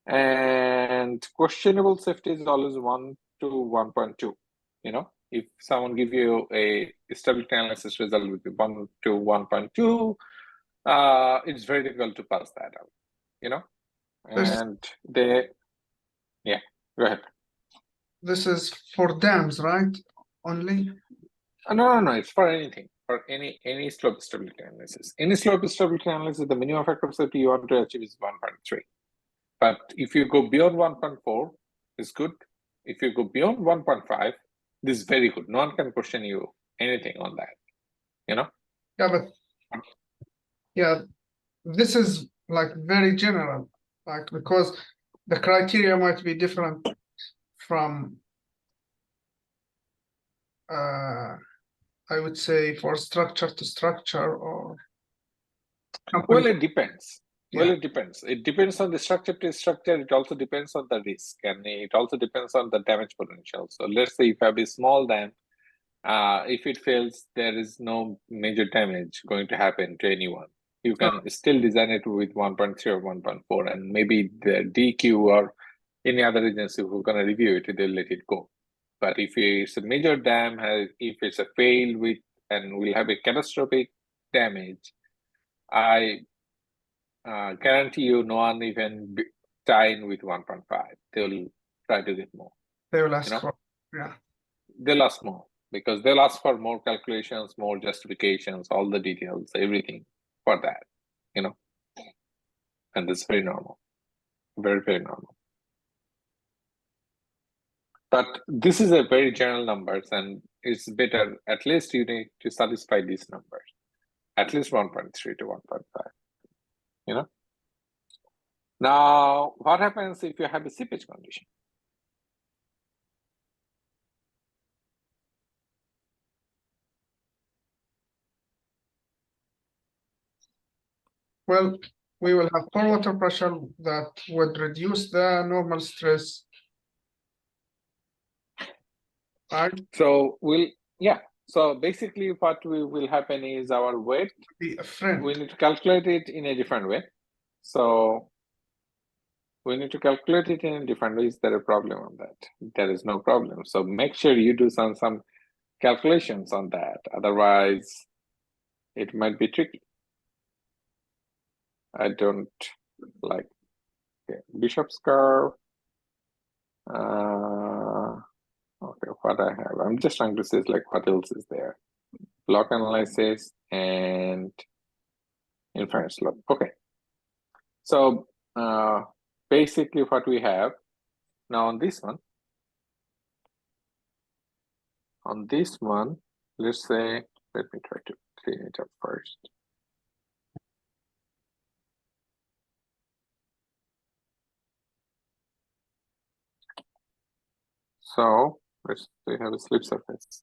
And questionable safety is always 1 to 1.2. You know, if someone give you a stability analysis result with 1 to 1.2, it's very difficult to pass that out. You know, and yeah, go ahead. This is for dams, right? Only? No, it's for anything, for any slope stability analysis. Any slope stability analysis, the minimum factor of safety you want to achieve is 1.3. But if you go beyond 1.4, it's good. If you go beyond 1.5, this is very good. No one can question you anything on that, you know? Yeah, but yeah, this is like very general, like because the criteria might be different from I would say for structure to structure or Well, it depends. Well, Yeah. it depends. It depends on the structure to structure. It also depends on the risk, and it also depends on the damage potential. So let's say if you have a small dam, if it fails, there is no major damage going to happen to anyone. You can still design it with 1.3 or 1.4, and maybe the DQ or any other agency who are going to review it, they'll let it go. But if it's a major dam, if it's a fail with and will have a catastrophic damage, I guarantee you no one even tie in with 1.5. They'll try to get more. They will ask You know? for, yeah. They'll ask more because they'll ask for more calculations, more justifications, all the details, everything for that, you know. And that's very normal, very, very normal. But this is a very general numbers, and it's better, at least you need to satisfy these numbers, at least 1.3 to 1.5, you know. Now, what happens if you have a seepage condition? Well, we will have pore water pressure that would reduce the normal stress. Right? So so basically what will happen is our weight, Be a friend. we need to calculate it in a different way. So we need to calculate it in a different way. Is there a problem on that? There is no problem. So make sure you do some calculations on that. Otherwise, it might be tricky. I don't like Bishop's curve. Okay, what I have. I'm just trying to see like what else is there. Block analysis and inference slope. Okay. So basically what we have now on this one, on this one, let's say, let me try to clean it up first. So let's say you have a slip surface.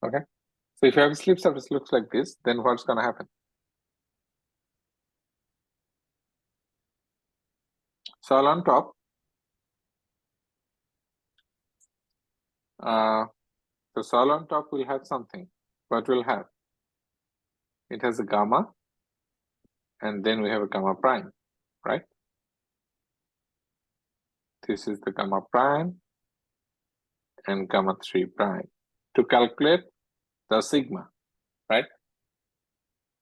Okay. So if you have a slip surface looks like this, then what's going to happen? So on top, the sol on top will have something. What will have? It has a gamma, and then we have a gamma prime, right? This is the gamma prime and gamma 3 prime. To calculate the sigma, right?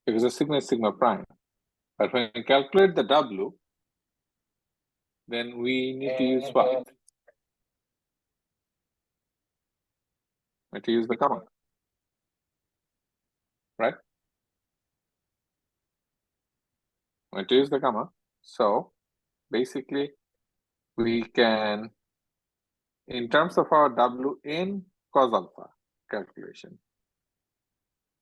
Because the sigma is sigma prime. But when we calculate the W, then we need to use what? We need to use the gamma, right? We need to use the gamma. So basically, we can, in terms of our Wn cos alpha calculation.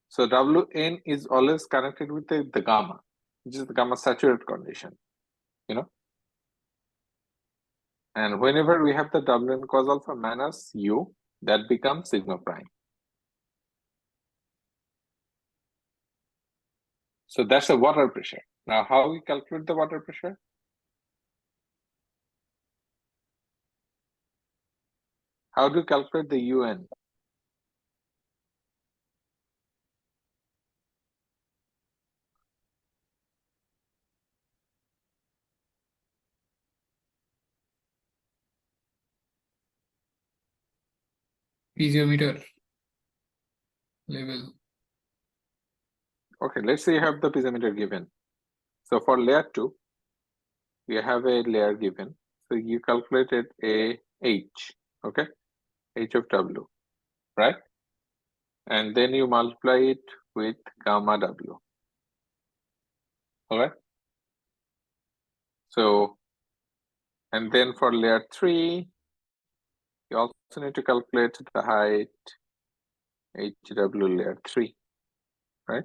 So Wn is always connected with the gamma, which is the gamma saturated condition, you know. And whenever we have the Wn cos alpha minus u, that becomes sigma prime. So that's the water pressure. Now, how we calculate the water pressure? How do you calculate the UN? Piezometer level. Okay, let's say you have the piezometer given. So for layer 2, we have a layer given. So you calculated a H, okay? H of W, right? And then you multiply it with gamma W. All right. So, and then for layer 3, you also need to calculate the height HW layer 3, right?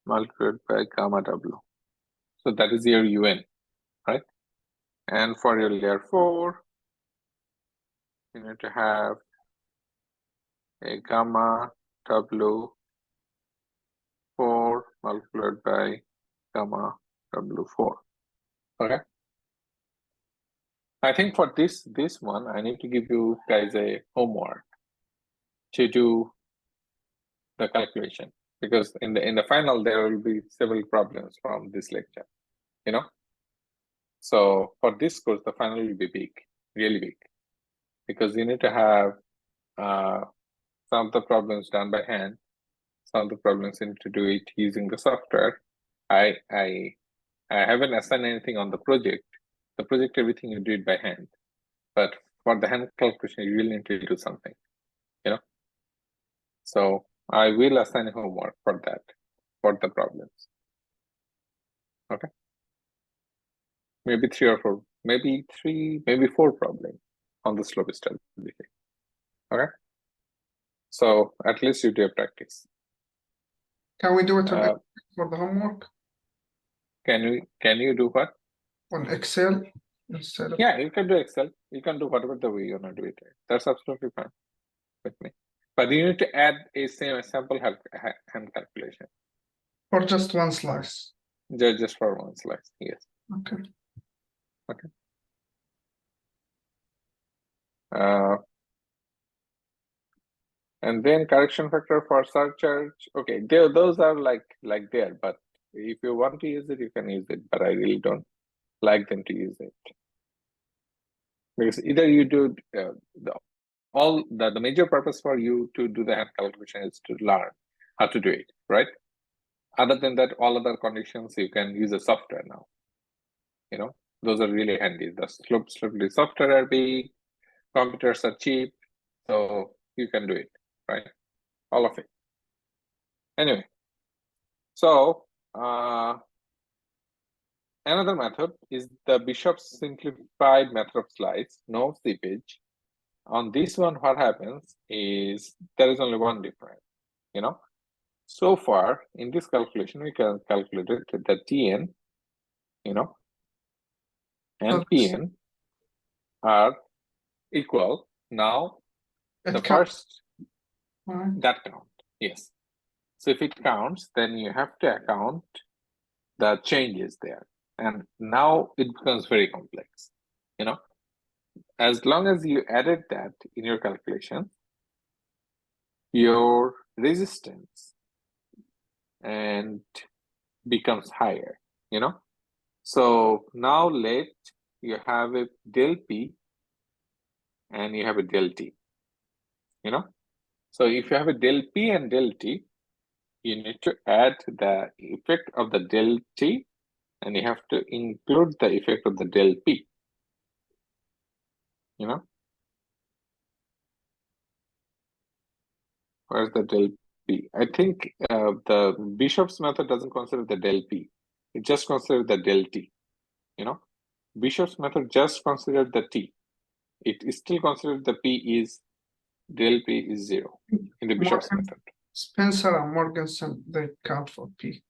Multiplied by gamma W. So that is your UN, right? And for your layer 4, you need to have a gamma W 4 multiplied by gamma W4. Okay. I think for this one, I need to give you guys a homework to do the calculation, because in the final there will be several problems from this lecture, you know. So for this course, the final will be big, really big, because you need to have some of the problems done by hand. Some of the problems you need to do it using the software. I haven't assigned anything on the project. The project, everything you do it by hand. But for the hand calculation, you will need to do something, you know. So I will assign homework for that, for the problems. Okay. Maybe 3 or 4, maybe 3, maybe 4 problems on the slope stability. Okay. So at least you do a practice. Can we do it on for the homework Can you do what? on Excel instead of? Yeah, you can do Excel. You can do whatever the way you want to do it. That's absolutely fine with me. But you need to add a sample hand calculation. Or just one slice? Just for one slice, yes. Okay. Okay. And then correction factor for surcharge. Okay, those are like there, but if you want to use it, you can use it. But I really don't like them to use it, because either you do the major purpose for you to do the hand calculation is to learn how to do it, right? Other than that, all other conditions you can use a software now. You know, those are really handy. The slope software are big, computers are cheap, so you can do it, right? All of it. Anyway, so another method is the Bishop's simplified method of slice, no seepage, On this one, what happens is there is only one difference, you know. So far in this calculation, we can calculate the Tn, you know, and So this- Pn are equal. Now it the counts, first right? that count, yes. So if it counts, then you have to account the changes there, and now it becomes very complex, you know. As long as you added that in your calculation, your resistance and becomes higher, you know. So now let you have a del P and you have a del T, you know. So if you have a del P and del T, you need to add the effect of the del T and you have to include the effect of the del P, you know. Where's the del P? I think the Bishop's method doesn't consider the del P. It just considers the del T, you know. Bishop's method just considered the T. It is still considered the P is del P is 0 in the Bishop's Morgan, method. Spencer and Morganson, they count for P.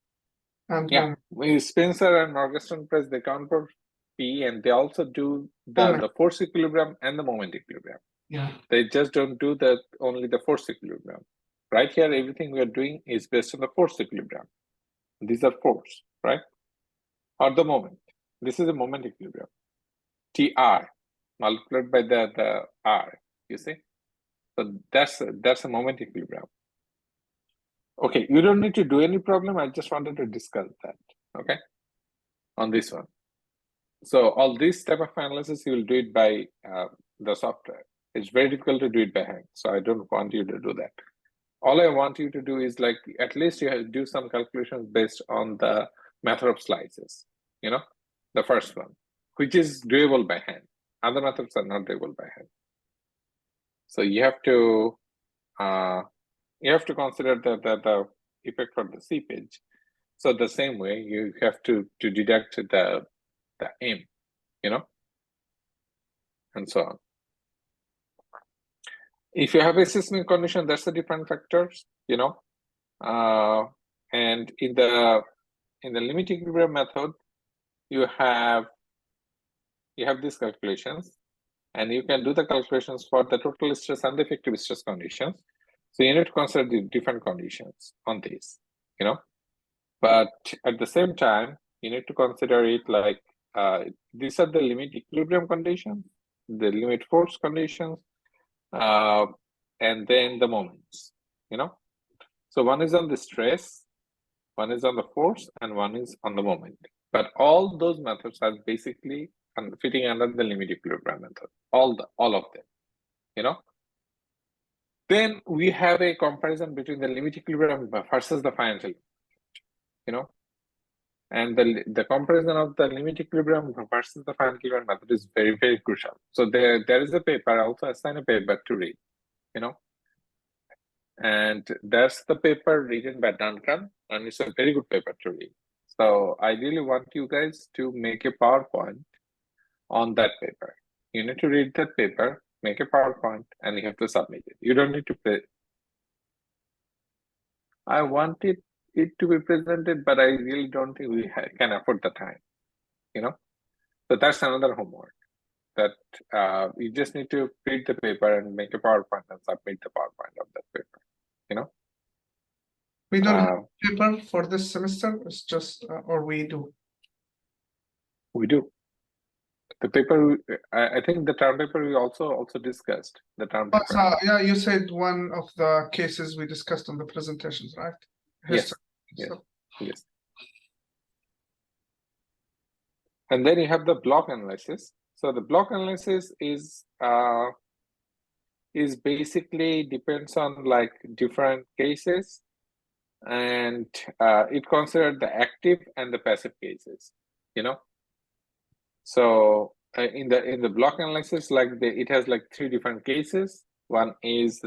And Yeah, with Spencer and Morgenstern Press, they count for P and they also do the force equilibrium and the moment equilibrium. yeah, They just don't do only the force equilibrium. Right here, everything we are doing is based on the force equilibrium. These are force, right? Or the moment. This is a moment equilibrium. TR multiplied by the R, you see? So that's a moment equilibrium. Okay, you don't need to do any problem. I just wanted to discuss that, okay? On this one. So all this type of analysis, you will do it by the software. It's very difficult to do it by hand. So I don't want you to do that. All I want you to do is like, at least you have to do some calculations based on the method of slices, you know, the first one, which is doable by hand. Other methods are not doable by hand. So you have to consider the effect for the seepage. So the same way you have to deduct the M, you know, and so on. If you have a seismic condition, that's the different factors, you know. And in the limit equilibrium method, you have these calculations, and you can do the calculations for the total stress and the effective stress conditions. So you need to consider the different conditions on these, you know. But at the same time, you need to consider it like these are the limit equilibrium conditions, the limit force conditions, and then the moments, you know. So one is on the stress, one is on the force, and one is on the moment. But all those methods are basically fitting under the limit equilibrium method, all of them, you know. Then we have a comparison between the limit equilibrium versus the finite, you know. And the comparison of the limit equilibrium versus the finite equilibrium method is very, very crucial. So there is a paper, I also assign a paper to read, you know. And that's the paper written by Duncan, and it's a very good paper to read. So I really want you guys to make a PowerPoint on that paper. You need to read that paper, make a PowerPoint, and you have to submit it. You don't need to pay. I wanted it to be presented, but I really don't think we can afford the time, you know. So that's another homework, that you just need to read the paper and make a PowerPoint and submit the PowerPoint of that paper, you know. we don't have paper for this semester. It's just, or we do. We do. The paper, I think the term paper we also discussed, the term But paper. yeah, you said one of the cases we discussed on the presentations, right? Yes, yes, So, yes. And then you have the block analysis. So the block analysis is basically depends on like different cases, and it considered the active and the passive cases, you know. So in the block analysis, like it has like 3 different cases. One is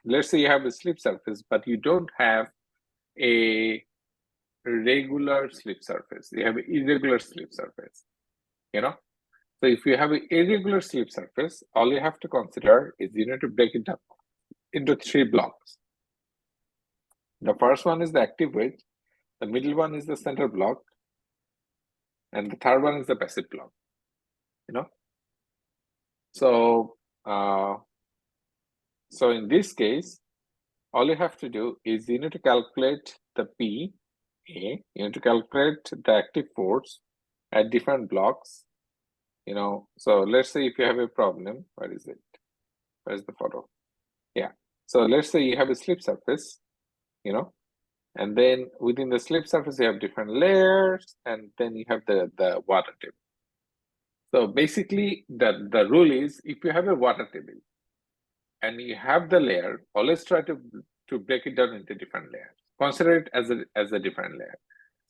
let's say you have a slip surface, but you don't have a regular slip surface. You have an irregular slip surface, you know. So if you have an irregular slip surface, all you have to consider is you need to break it up into 3 blocks. The first one is the active wedge, the middle one is the center block, and the third one is the passive block. So so in this case, all you have to do is you need to calculate the P, you need to calculate the active force at different blocks. So let's say if you have a problem, where is it? Where's the photo? Yeah. So let's say you have a slip surface, and then within the slip surface, you have different layers, and then you have the water table. So basically, the rule is if you have a water table and you have the layer, always try to break it down into different layers. Consider it as a different layer.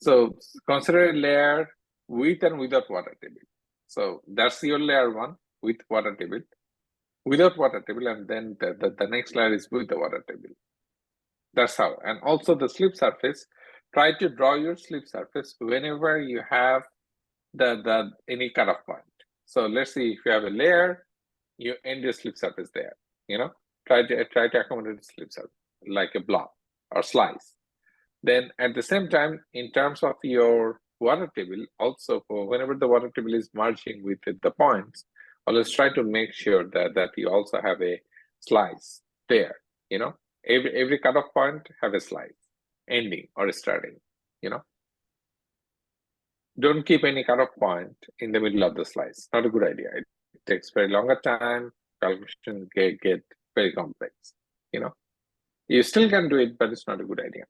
So consider a layer with and without water table. So that's your layer 1 with water table, without water table, and then the next layer is with the water table. That's how. And also the slip surface, try to draw your slip surface whenever you have the any cutoff point. So let's see, if you have a layer, you end your slip surface there. Try to accommodate the slip surface like a block or slice. Then at the same time, in terms of your water table, also for whenever the water table is merging with the points, always try to make sure that you also have a slice there. Every cutoff point have a slice, ending or starting. Don't keep any cutoff point in the middle of the slice. Not a good idea. It takes very longer time. Calculation get very complex. You still can do it, but it's not a good idea.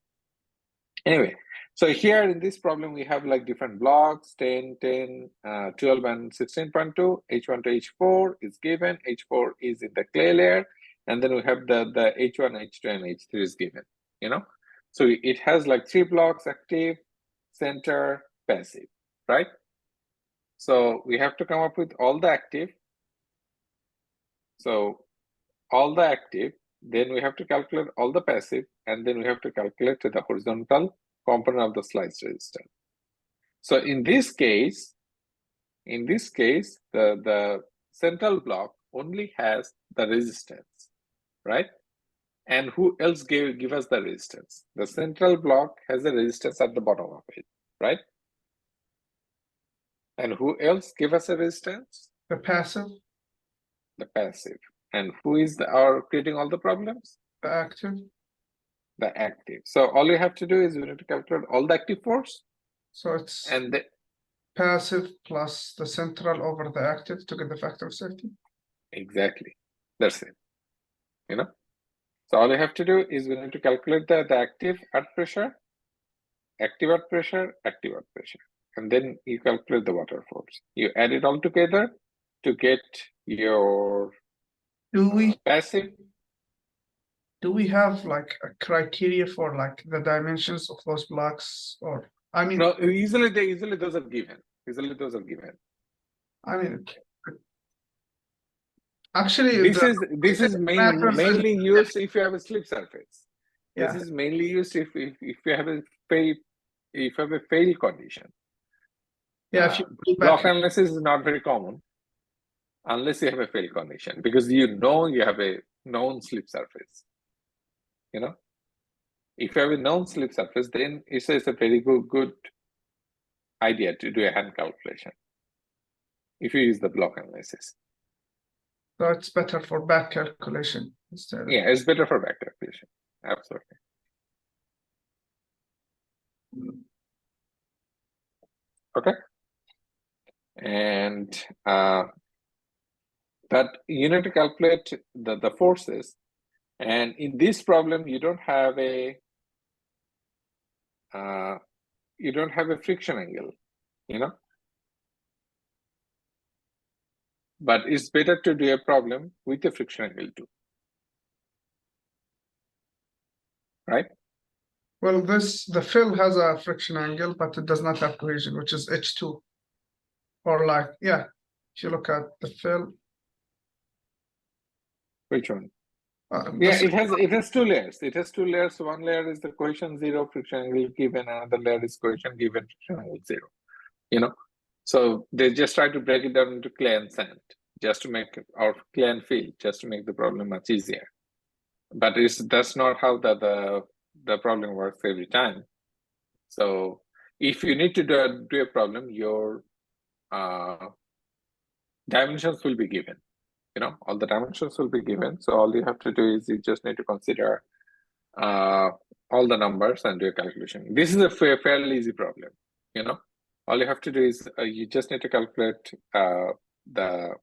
Anyway, so here in this problem, we have like different blocks, 10, 10, 12, and 16.2. H1 to H4 is given. H4 is in the clay layer. And then we have the H1, H2, and H3 is given. So it has like 3 blocks: active, center, passive, right? So we have to come up with all the active. So all the active, then we have to calculate all the passive, and then we have to calculate the horizontal component of the slice resistance. So in this case, the central block only has the resistance, right? And who else give us the resistance? The central block has the resistance at the bottom of it, right? And who else give us a resistance? The passive, The passive. And who is creating all the problems? the active. The active. So all you have to do is you need to calculate all the active force, So it's and the passive plus the central over the active to get the factor of safety. exactly. That's it. So all you have to do is we need to calculate the active earth pressure, active earth pressure, active earth pressure, and then you calculate the water force. You add it all together to get your passive. Do we have like a criteria for like the dimensions of those blocks, or I mean, No, usually those are given. I mean, actually, This is mainly used if you have a slip surface. Yeah. This is mainly used if you have a fail condition. Yeah, if you go block back, analysis is not very common unless you have a fail condition, because you have a known slip surface. If you have a known slip surface, then it's a very good idea to do a hand calculation if you use the block analysis. so it's better for back calculation instead. Yeah, it's better for back calculation. Absolutely. Okay. And but you need to calculate the forces, and in this problem you don't have a friction angle, but it's better to do a problem with a friction angle too, right? Well, the fill has a friction angle, but it does not have cohesion, which is H2. Or like, yeah, if you look at the fill. Which one? Yeah, it has 2 layers. It has 2 layers. One layer is the cohesion 0, friction angle given. Another layer is cohesion given, friction angle 0. So they just try to break it down into clay and sand, just to make our clay and fill, just to make the problem much easier. But that's not how the problem works every time. So if you need to do a problem, your dimensions will be given. All the dimensions will be given. So all you have to do is you just need to consider all the numbers and do a calculation. This is a fairly easy problem. All you have to do is you just need to calculate the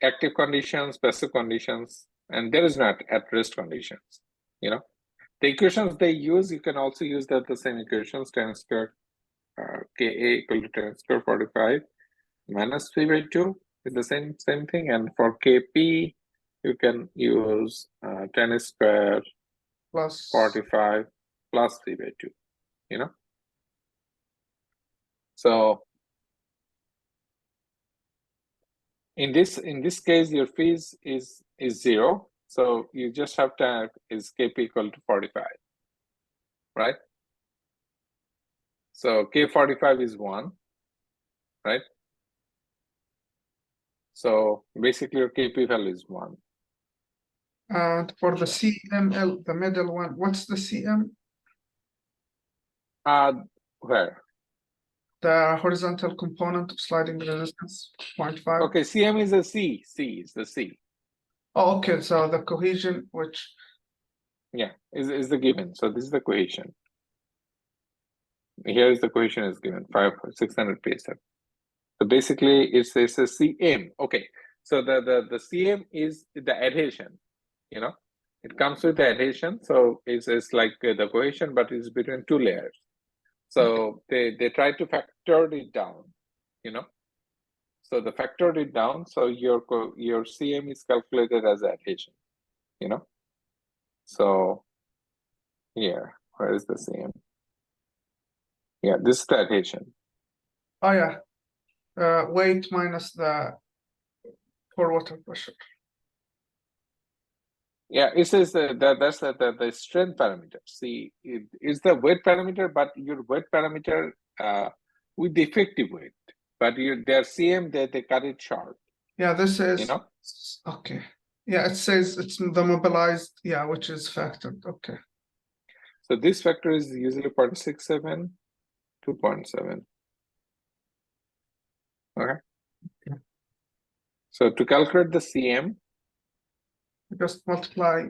active conditions, passive conditions, and there is not at-rest conditions. The equations they use, you can also use the same equations, tan square Ka equal to tan square 45 minus 3/2 is the same thing. And for Kp, you can use tan square Plus 45 plus 3/2. So in this case, your fees is 0. So you just have to have is Kp equal to 45, right? So K45 is 1, right? So basically your Kp value is 1. and for the CML, the middle one, what's the CM? Where? The horizontal component of sliding resistance, 0.5. Okay, Cm is a C. C is the C. Oh, okay, so the cohesion, which Yeah, is the given. So this is the cohesion. Here is the cohesion is given 600 PSF. So basically it's a Cm. Okay, so the Cm is the adhesion. It comes with the adhesion. So it's like the cohesion, but it's between two layers. So they try to factor it down. So they factored it down. So your Cm is calculated as adhesion. So here, where is the Cm? Yeah, this is the adhesion. oh yeah, weight minus the for water pressure. Yeah, it says that's the strength parameter. See, it's the weight parameter, but your weight parameter with the effective weight. But their CM, they cut it short. Yeah, this is okay. Yeah, it says it's the mobilized, yeah, which is factored. Okay. So this factor is usually 0.67 to 0.7. Okay. So to calculate the CM, Just multiply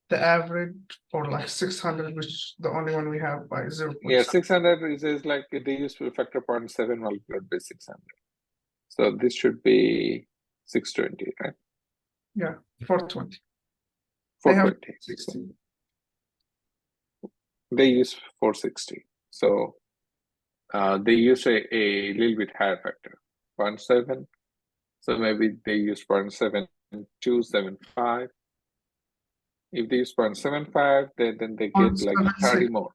the average or like 600, which is the only one we have, by 0. yeah, 600 is like they use factor 0.7 multiplied by 600. So this should be 620, right? Yeah, 420. They have 420. 60. They use 460. So they use a little bit higher factor, 0.7. So maybe they use 0.7275. If they use 0.75, then they get like 30 more.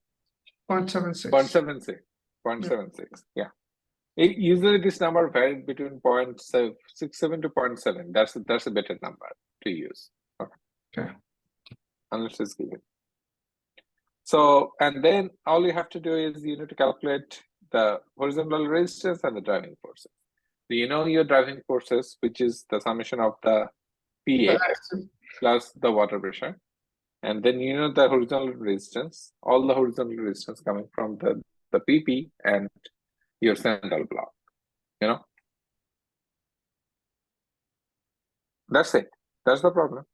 0.76. 0.76. 0.76. Yeah. Usually this number varies between 0.67 to 0.7. That's a better number to use. Okay. Unless it's given. So, and then all you have to do is you need to calculate the horizontal resistance and the driving forces. So you know your driving forces, which is the summation of the PX plus the water pressure. And then you know the horizontal resistance, all the horizontal resistance coming from the PP and your central block. That's it. That's the problem.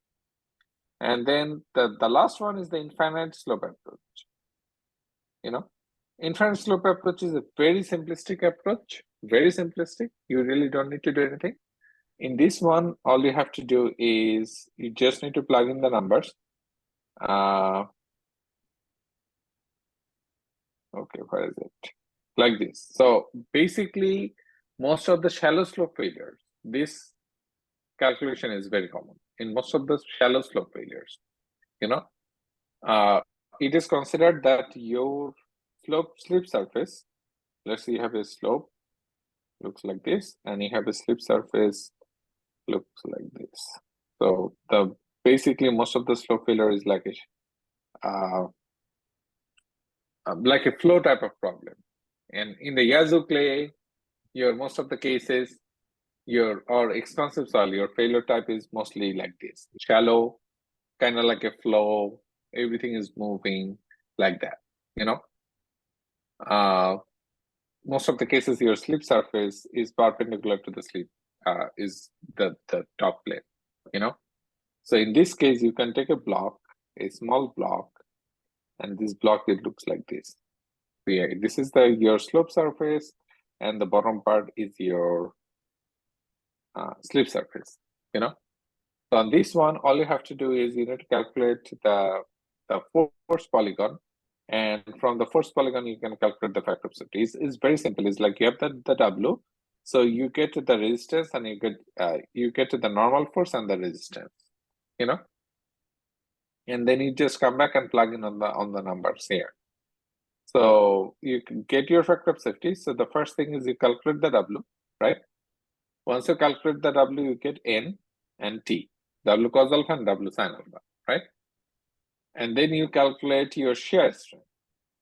And then the last one is the infinite slope approach. Infinite slope approach is a very simplistic approach, very simplistic. You really don't need to do anything. In this one, all you have to do is you just need to plug in the numbers. Okay, where is it? Like this. So basically, most of the shallow slope failures, this calculation is very common. In most of the shallow slope failures, it is considered that your slip surface, let's say you have a slope, looks like this, and you have a slip surface, looks like this. So basically most of the slope failure is like a flow type of problem. And in the Yazoo clay, your most of the cases, or expansive soil, your failure type is mostly like this: shallow, kind of like a flow, everything is moving like that, you know. Most of the cases, your slip surface is perpendicular to the slip, is the top plane, you know. So in this case, you can take a block, a small block, and this block, it looks like this. Yeah, this is your slope surface, and the bottom part is your slip surface, you know. So on this one, all you have to do is you need to calculate the force polygon, and from the force polygon, you can calculate the factor of safety. It's very simple. It's like you have the W, so you get to the resistance, and you get to the normal force and the resistance, you know, and then you just come back and plug in on the numbers here. So you can get your factor of safety. So the first thing is you calculate the W, right? Once you calculate the W, you get N and T, W cos alpha and W sin alpha, right? And then you calculate your shear strength,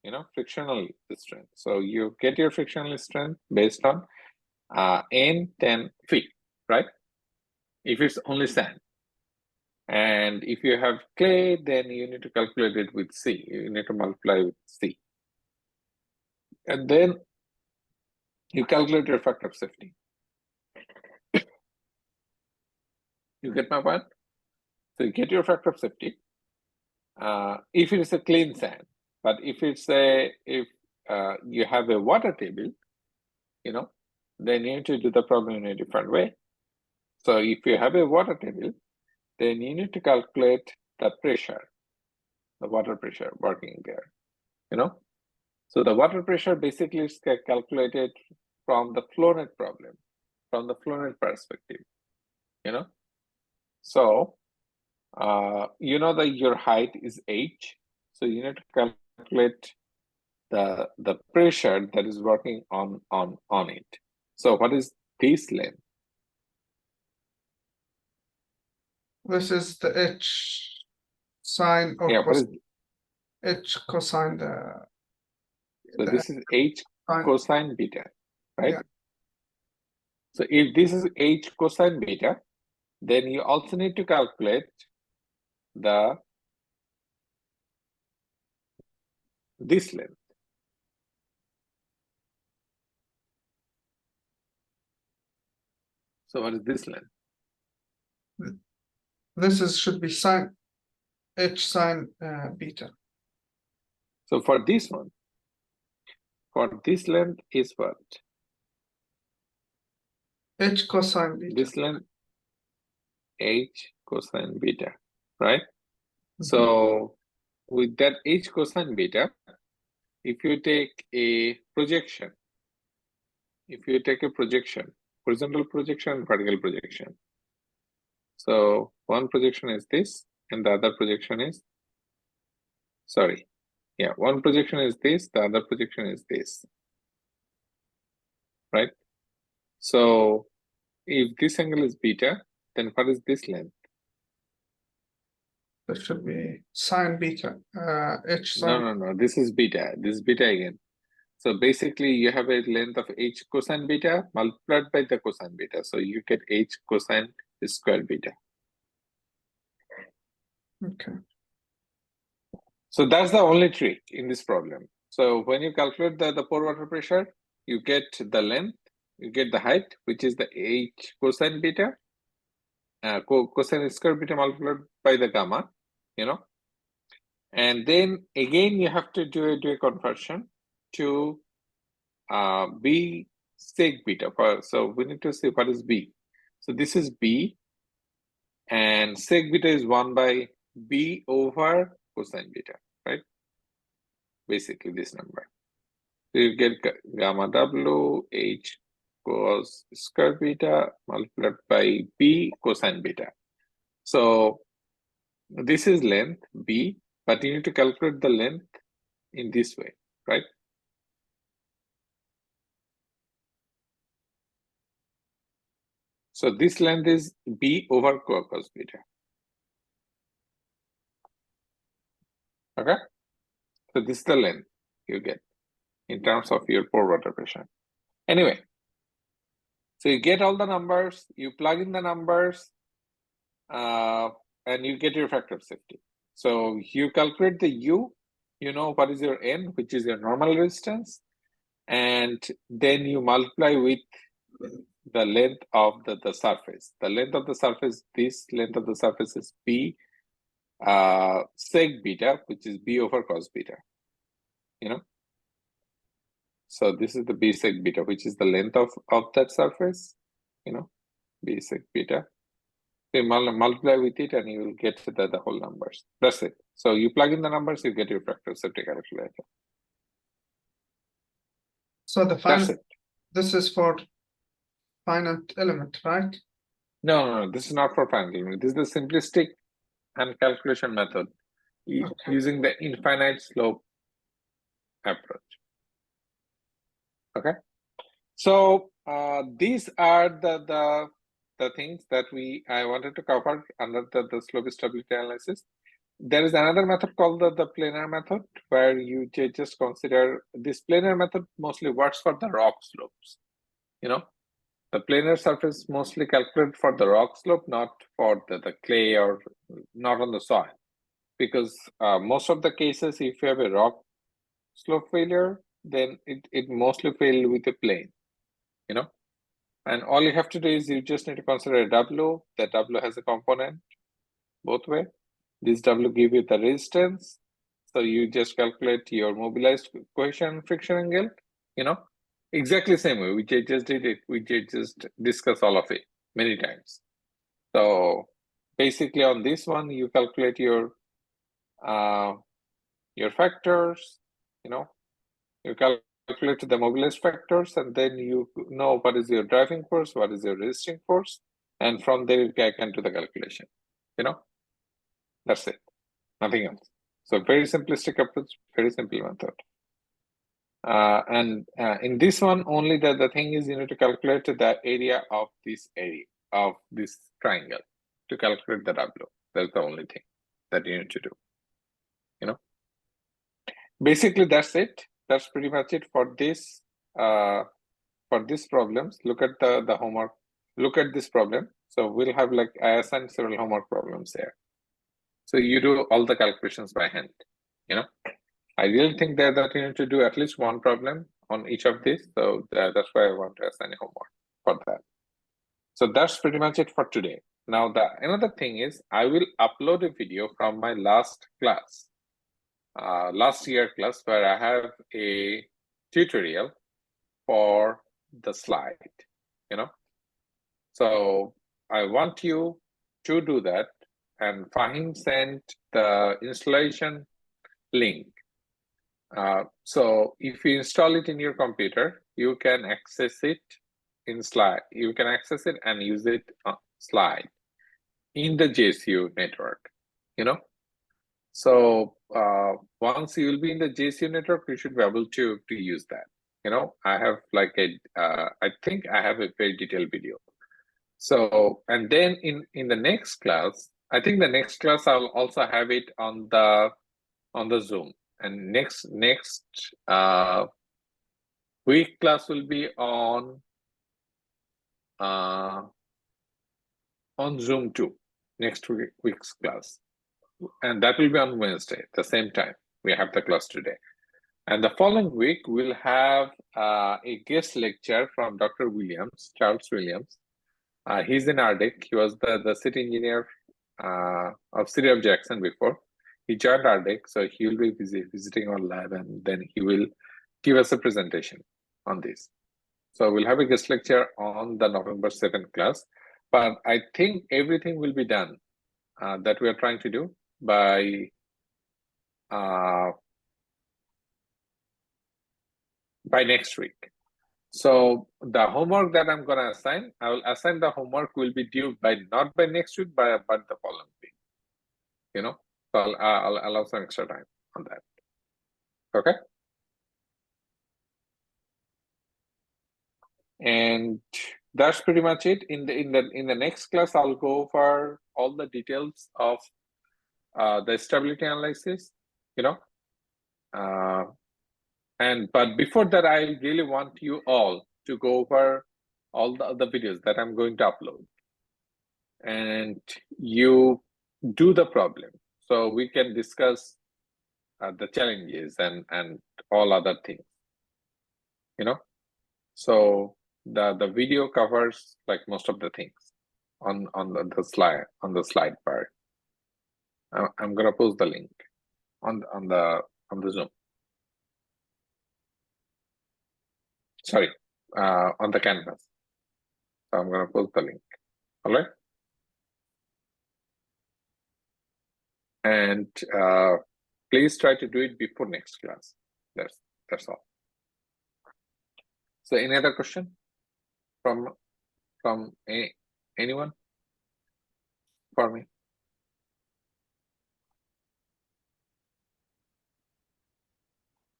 you know, frictional strength. So you get your frictional strength based on N 10 feet, right? If it's only sand. And if you have clay, then you need to calculate it with C. You need to multiply with C. And then you calculate your factor of safety. You get my point? So you get your factor of safety. If it is a clean sand, but if you have a water table, you know, then you need to do the problem in a different way. So if you have a water table, then you need to calculate the pressure, the water pressure working there, you know. So the water pressure basically is calculated from the flow net problem, from the flow net perspective, you know. So you know that your height is h, so you need to calculate the pressure that is working on it. So what is this length? This is the H sine or Yeah, what is H cosine so this is h sine. cosine beta, right? Yeah. So if this is h cosine beta, then you also need to calculate this length. So what is this length? This should be sine H sine beta. So for this one, for this length is what? H cosine beta. This length h cosine beta, right? So with that h cosine beta, if you take a projection, horizontal projection and vertical projection. So one projection is this, and the other projection is, one projection is this, the other projection is this, right? So if this angle is beta, then what is this length? That should be sine beta. H sine. No, this is beta. This is beta again. So basically, you have a length of h cosine beta multiplied by the cosine beta. So you get h cosine square beta. Okay. So that's the only trick in this problem. So when you calculate the pore water pressure, you get the length, you get the height, which is the h cosine beta, cosine square beta multiplied by the gamma, you know. And then again, you have to do a conversion to B sec beta. So we need to see what is B. So this is B, and sec beta is 1 by B over cosine beta, right? Basically this number. So you get gamma W H cos square beta multiplied by B cosine beta. So this is length B, but you need to calculate the length in this way, right? So this length is B over cos beta. Okay? So this is the length you get in terms of your pore water pressure. Anyway, So you get all the numbers, you plug in the numbers, and you get your factor of safety. So you calculate the U, you know what is your N, which is your normal resistance, and then you multiply with the length of the surface. The length of the surface, this length of the surface is B sec beta, which is B over cos beta, you know. So this is the B sec beta, which is the length of that surface, you know, B sec beta. So you multiply with it and you will get the whole numbers. That's it. So you plug in the numbers, you get your factor of safety calculator. So the That's final, it. this is for finite element, right? No, this is not for finite element. This is the simplistic and calculation method Okay. using the infinite slope approach. Okay. So these are the things that I wanted to cover under the slope stability analysis. There is another method called the planar method, where you just consider this planar method mostly works for the rock slopes. You know, the planar surface mostly calculated for the rock slope, not for the clay or not on the soil. Because most of the cases, if you have a rock slope failure, then it mostly fail with a plane, you know. And all you have to do is you just need to consider a W. That W has a component both way. This W give you the resistance. So you just calculate your mobilized coefficient friction angle, you know, exactly same way. We just did it. We just discussed all of it many times. So basically on this one, you calculate your factors, you know, you calculate the mobilized factors, and then you know what is your driving force, what is your resisting force, and from there you can do the calculation, you know. That's it, nothing else. So very simplistic approach, very simple method. And in this one, only the thing is you need to calculate the area of this triangle to calculate the W. That's the only thing that you need to do, you know. Basically, that's it. That's pretty much it for this problems. Look at the homework. Look at this problem. So we'll have I assigned several homework problems there. So you do all the calculations by hand, you know. I really think that you need to do at least one problem on each of these. So that's why I want to assign a homework for that. So that's pretty much it for today. Now, another thing is I will upload a video from my last class, last year class, where I have a tutorial for the slide, you know. So I want you to do that, and Fahim sent the installation link. So if you install it in your computer, you can access it in slide. You can access it and use it on slide in the JSU network, you know. So once you will be in the JSU network, you should be able to use that. You know, I have I think I have a very detailed video. So, and then in the next class, I think the next class I'll also have it on the Zoom. And next week class will be on Zoom too. Next week's class, and that will be on Wednesday, the same time we have the class today. And the following week we'll have a guest lecture from Dr. Williams, Charles Williams. He's in RDIC. He was the city engineer of City of Jackson before. He joined RDIC, so he will be visiting our lab, and then he will give us a presentation on this. So we'll have a guest lecture on the November 7th class. But I think everything will be done that we are trying to do by next week. So the homework that I'm going to assign, I will assign the homework will be due not by next week, but the following week. You know, so I'll allow some extra time on that. Okay. And that's pretty much it. In the next class, I'll go over all the details of the stability analysis. You know, but before that, I really want you all to go over all the other videos that I'm going to upload, and you do the problem, so we can discuss the challenges and all other things, you know. So the video covers like most of the things on the slide part. I'm gonna post the link on the Zoom. Sorry, on the Canvas. So I'm gonna post the link. All right. And please try to do it before next class. That's all. So any other question from anyone for me?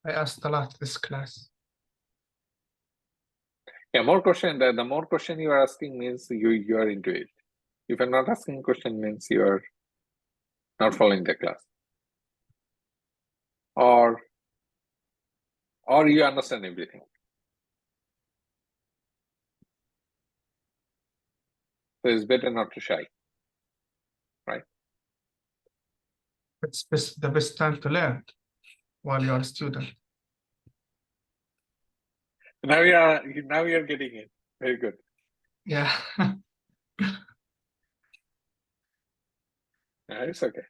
I asked a lot this class. Yeah, more question. The more question you are asking means you are into it. If you're not asking question means you are not following the class, or you understand everything. So it's better not to shy, right? It's the best time to learn while you're a student. Now you're getting it. Very good. Yeah. It's okay.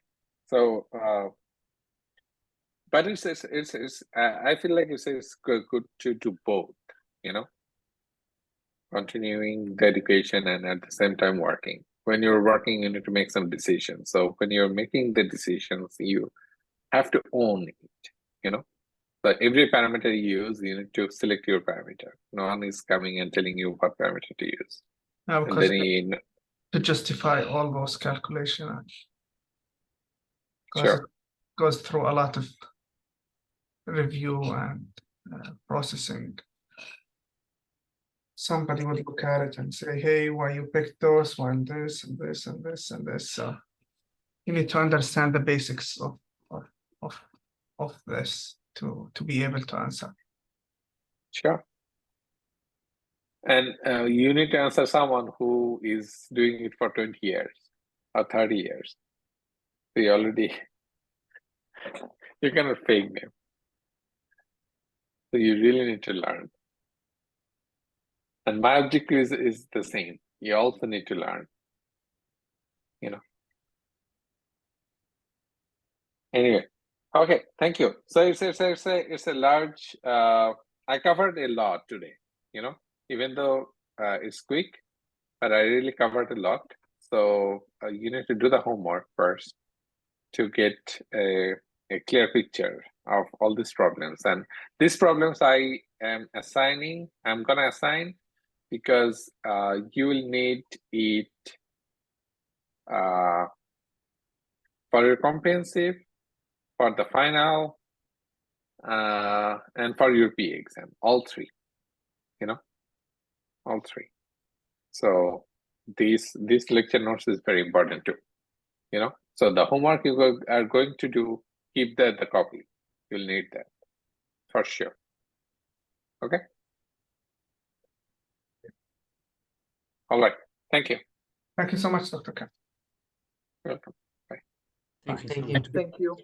So, but it's I feel like it's good to do both, you know, continuing the education and at the same time working. When you're working, you need to make some decisions. So when you're making the decisions, you have to own it, you know. So every parameter you use, you need to select your parameter. No one is coming and telling you what parameter to use. Now, And because then to justify all those calculations, because sure. it goes through a lot of review and processing. Somebody would look at it and say, hey, why you picked those, why this and this and this and this. So you need to understand the basics of this to be able to answer. Sure. And you need to answer someone who is doing it for 20 years or 30 years. So you already, you cannot fake them. So you really need to learn. And my objective is the same. You also need to learn, you know. Anyway, okay, thank you. So it's a large, I covered a lot today, you know, even though it's quick, but I really covered a lot. So you need to do the homework first to get a clear picture of all these problems. And these problems I'm gonna assign because you will need it for your comprehensive, for the final, and for your PA exam, all three, you know, all three. So this lecture notes is very important too, you know. So the homework you are going to do, keep the copy. You'll need that for sure. Okay. All right. Thank you. Thank you so much, Dr. Khan. Welcome. Bye. Thank you so Thank much. you. Thank you.